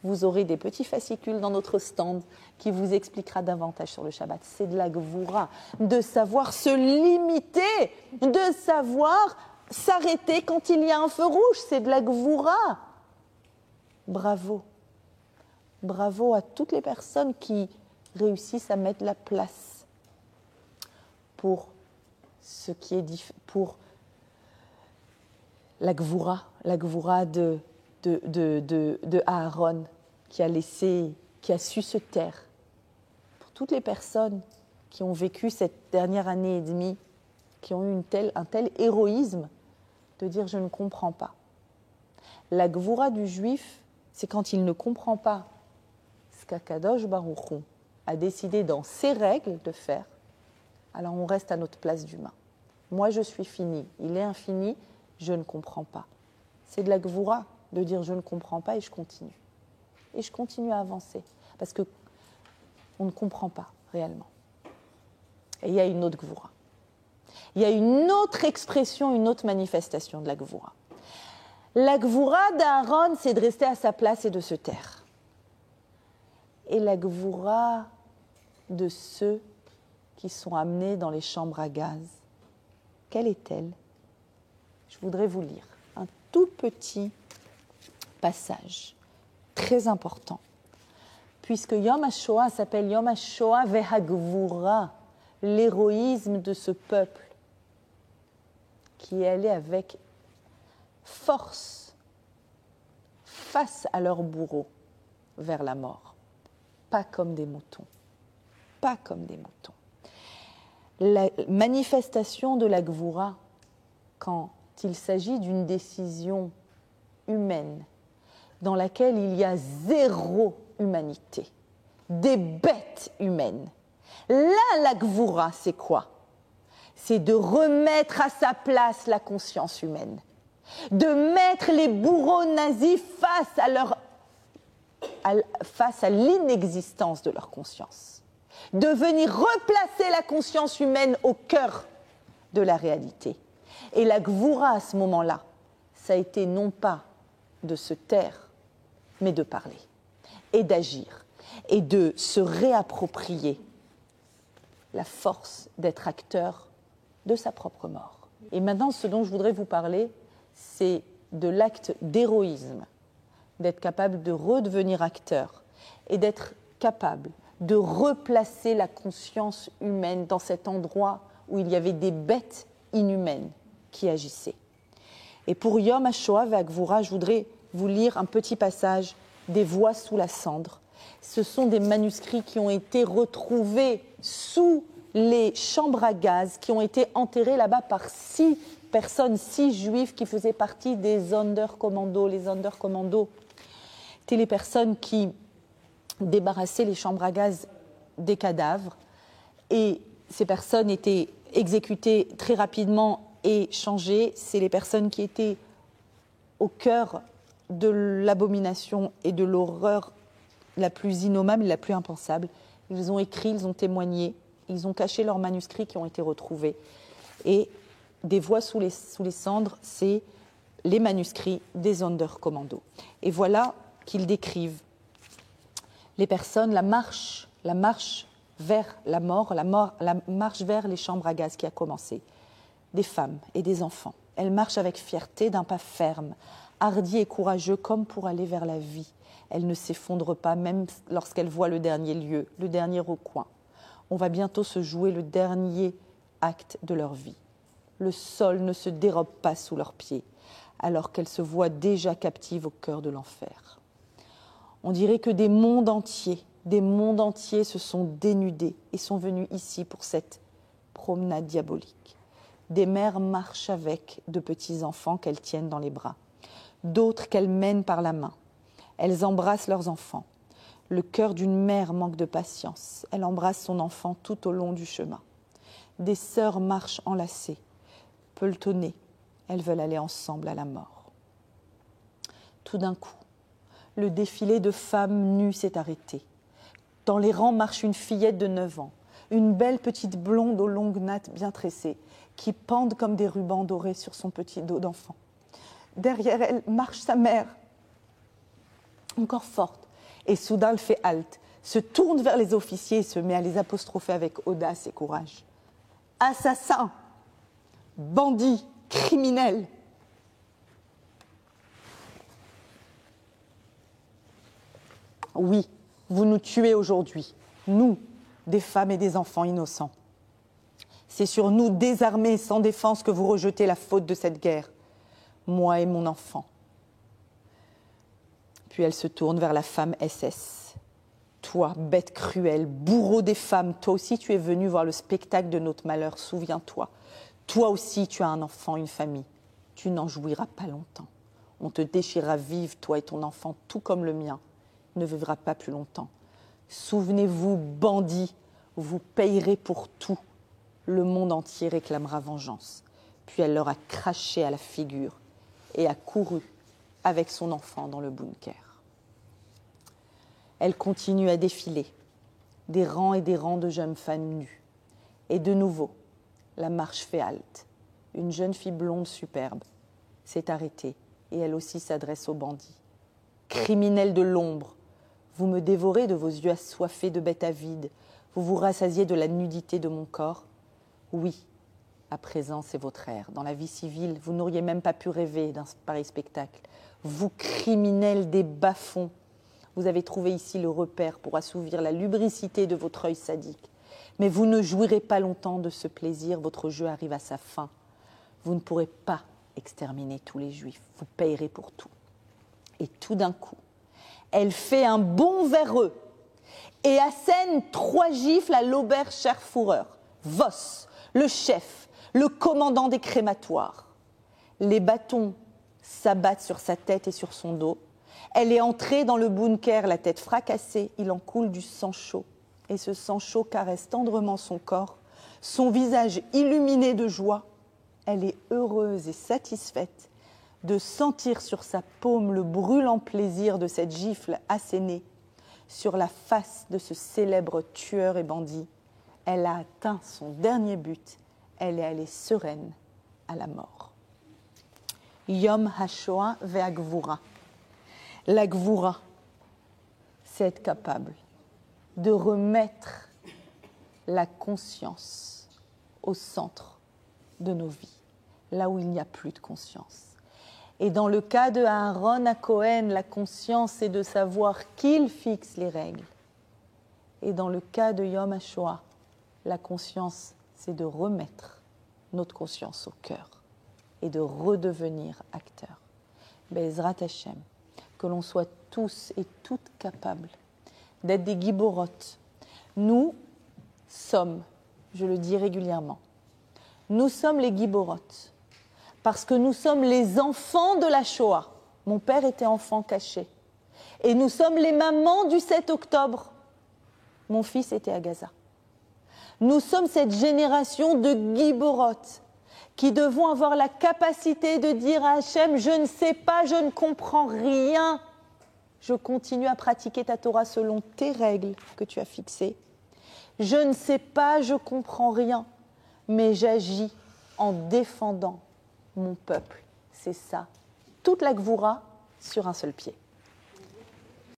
vous aurez des petits fascicules dans notre stand qui vous expliquera davantage sur le Shabbat. C'est de la gvoura, de savoir se limiter, de savoir s'arrêter quand il y a un feu rouge. C'est de la gvoura. bravo. Bravo à toutes les personnes qui réussissent à mettre la place pour ce qui est pour la Gvoura de Aaron qui a su se taire. Pour toutes les personnes qui ont vécu cette dernière année et demie, qui ont eu un tel héroïsme de dire je ne comprends pas. La Gvoura du juif, c'est quand il ne comprend pas ce qu'Akadosh Baruch Hu a décidé dans ses règles de faire, alors on reste à notre place d'humain. Moi je suis fini, il est infini, je ne comprends pas. C'est de la Gvoura de dire je ne comprends pas et je continue. Et je continue à avancer parce qu'on ne comprend pas réellement. Et il y a une autre Gvoura. Il y a une autre expression, une autre manifestation de la Gvoura. La Gvoura d'Aaron, c'est de rester à sa place et de se taire. Et la Gvoura de ceux qui sont amenés dans les chambres à gaz, quelle est-elle? Je voudrais vous lire un tout petit passage très important, puisque Yom HaShoah s'appelle Yom HaShoah ve'hagvura, l'héroïsme de ce peuple qui est allé avec force face à leurs bourreaux vers la mort, pas comme des moutons, pas comme des moutons. La manifestation de la Gvoura, quand il s'agit d'une décision humaine dans laquelle il y a zéro humanité, des bêtes humaines. Là, la Gvoura, c'est quoi? C'est de remettre à sa place la conscience humaine, de mettre les bourreaux nazis face à l'inexistence de leur conscience, de venir replacer la conscience humaine au cœur de la réalité. Et la Gvoura, à ce moment-là, ça a été non pas de se taire, mais de parler et d'agir et de se réapproprier la force d'être acteur de sa propre mort. Et maintenant, ce dont je voudrais vous parler, c'est de l'acte d'héroïsme, d'être capable de redevenir acteur et d'être capable de replacer la conscience humaine dans cet endroit où il y avait des bêtes inhumaines qui agissaient. Et pour Yom HaShoah ve'Hagvura, je voudrais vous lire un petit passage des Voix sous la cendre. Ce sont des manuscrits qui ont été retrouvés sous les chambres à gaz, qui ont été enterrés là-bas par 6 personnes, 6 juifs qui faisaient partie des Sonderkommando. Les Sonderkommando étaient les personnes qui débarrassaient les chambres à gaz des cadavres. Et ces personnes étaient exécutées très rapidement et changées. C'est les personnes qui étaient au cœur de l'abomination et de l'horreur la plus innommable et la plus impensable. Ils ont écrit, ils ont témoigné, ils ont caché leurs manuscrits qui ont été retrouvés. Et des Voix sous les cendres, c'est les manuscrits des Sonderkommando. Et voilà qu'ils décrivent les personnes, la marche vers la mort, la marche vers les chambres à gaz qui a commencé. Des femmes et des enfants. Elles marchent avec fierté d'un pas ferme, hardi et courageux comme pour aller vers la vie. Elles ne s'effondrent pas, même lorsqu'elles voient le dernier lieu, le dernier recoin. On va bientôt se jouer le dernier acte de leur vie. Le sol ne se dérobe pas sous leurs pieds, alors qu'elles se voient déjà captives au cœur de l'enfer. On dirait que des mondes entiers se sont dénudés et sont venus ici pour cette promenade diabolique. Des mères marchent avec de petits enfants qu'elles tiennent dans les bras, d'autres qu'elles mènent par la main. Elles embrassent leurs enfants. Le cœur d'une mère manque de patience. Elle embrasse son enfant tout au long du chemin. Des sœurs marchent enlacées, pelotonnées. Elles veulent aller ensemble à la mort. Tout d'un coup, le défilé de femmes nues s'est arrêté. Dans les rangs marche une fillette de 9 ans, une belle petite blonde aux longues nattes bien tressées, qui pendent comme des rubans dorés sur son petit dos d'enfant. Derrière elle marche sa mère, encore forte, et soudain elle fait halte, se tourne vers les officiers et se met à les apostropher avec audace et courage. Assassins, bandits, criminels. Oui, vous nous tuez aujourd'hui, nous, des femmes et des enfants innocents. C'est sur nous, désarmés, sans défense, que vous rejetez la faute de cette guerre, moi et mon enfant. Puis elle se tourne vers la femme SS. Toi, bête cruelle, bourreau des femmes, toi aussi tu es venu voir le spectacle de notre malheur, souviens-toi. Toi aussi tu as un enfant, une famille. Tu n'en jouiras pas longtemps. On te déchirera vive, toi et ton enfant, tout comme le mien. Il ne vivra pas plus longtemps. Souvenez-vous, bandits, vous payerez pour tout. Le monde entier réclamera vengeance. Puis elle leur a craché à la figure et a couru avec son enfant dans le bunker. Elle continue à défiler, des rangs et des rangs de jeunes femmes nues. Et de nouveau, la marche fait halte. Une jeune fille blonde superbe s'est arrêtée et elle aussi s'adresse aux bandits. Criminels de l'ombre, vous me dévorez de vos yeux assoiffés de bêtes avides, vous vous rassasiez de la nudité de mon corps. Oui, à présent c'est votre ère. Dans la vie civile, vous n'auriez même pas pu rêver d'un pareil spectacle. Vous criminels des bas-fonds, vous avez trouvé ici le repère pour assouvir la lubricité de votre œil sadique. Mais vous ne jouirez pas longtemps de ce plaisir, votre jeu arrive à sa fin. Vous ne pourrez pas exterminer tous les Juifs, vous payerez pour tout. Et tout d'un coup, elle fait un bond vers eux et assène 3 gifles à l'Oberscharführer, Voss, le chef, le commandant des crématoires. Les bâtons s'abattent sur sa tête et sur son dos. Elle est entrée dans le bunker, la tête fracassée, il en coule du sang chaud. Et ce sang chaud caresse tendrement son corps, son visage illuminé de joie. Elle est heureuse et satisfaite de sentir sur sa paume le brûlant plaisir de cette gifle assénée sur la face de ce célèbre tueur et bandit. Elle a atteint son dernier but, elle est allée sereine à la mort. Yom HaShoah ve'Hagvura. La Gvura, c'est être capable de remettre la conscience au centre de nos vies, là où il n'y a plus de conscience. Et dans le cas de Aaron à Cohen, la conscience, c'est de savoir qu'il fixe les règles. Et dans le cas de Yom HaShoah, la conscience, c'est de remettre notre conscience au cœur et de redevenir acteur. Be'ezrat Hashem, que l'on soit tous et toutes capables d'être des giborotes. Nous sommes, je le dis régulièrement, nous sommes les giborotes parce que nous sommes les enfants de la Shoah. Mon père était enfant caché. Et nous sommes les mamans du 7 octobre. Mon fils était à Gaza. Nous sommes cette génération de giborotes qui devons avoir la capacité de dire à Hachem, je ne sais pas, je ne comprends rien. Je continue à pratiquer ta Torah selon tes règles que tu as fixées. Je ne sais pas, je comprends rien, mais j'agis en défendant mon peuple. C'est ça. Toute la Gvoura sur un seul pied.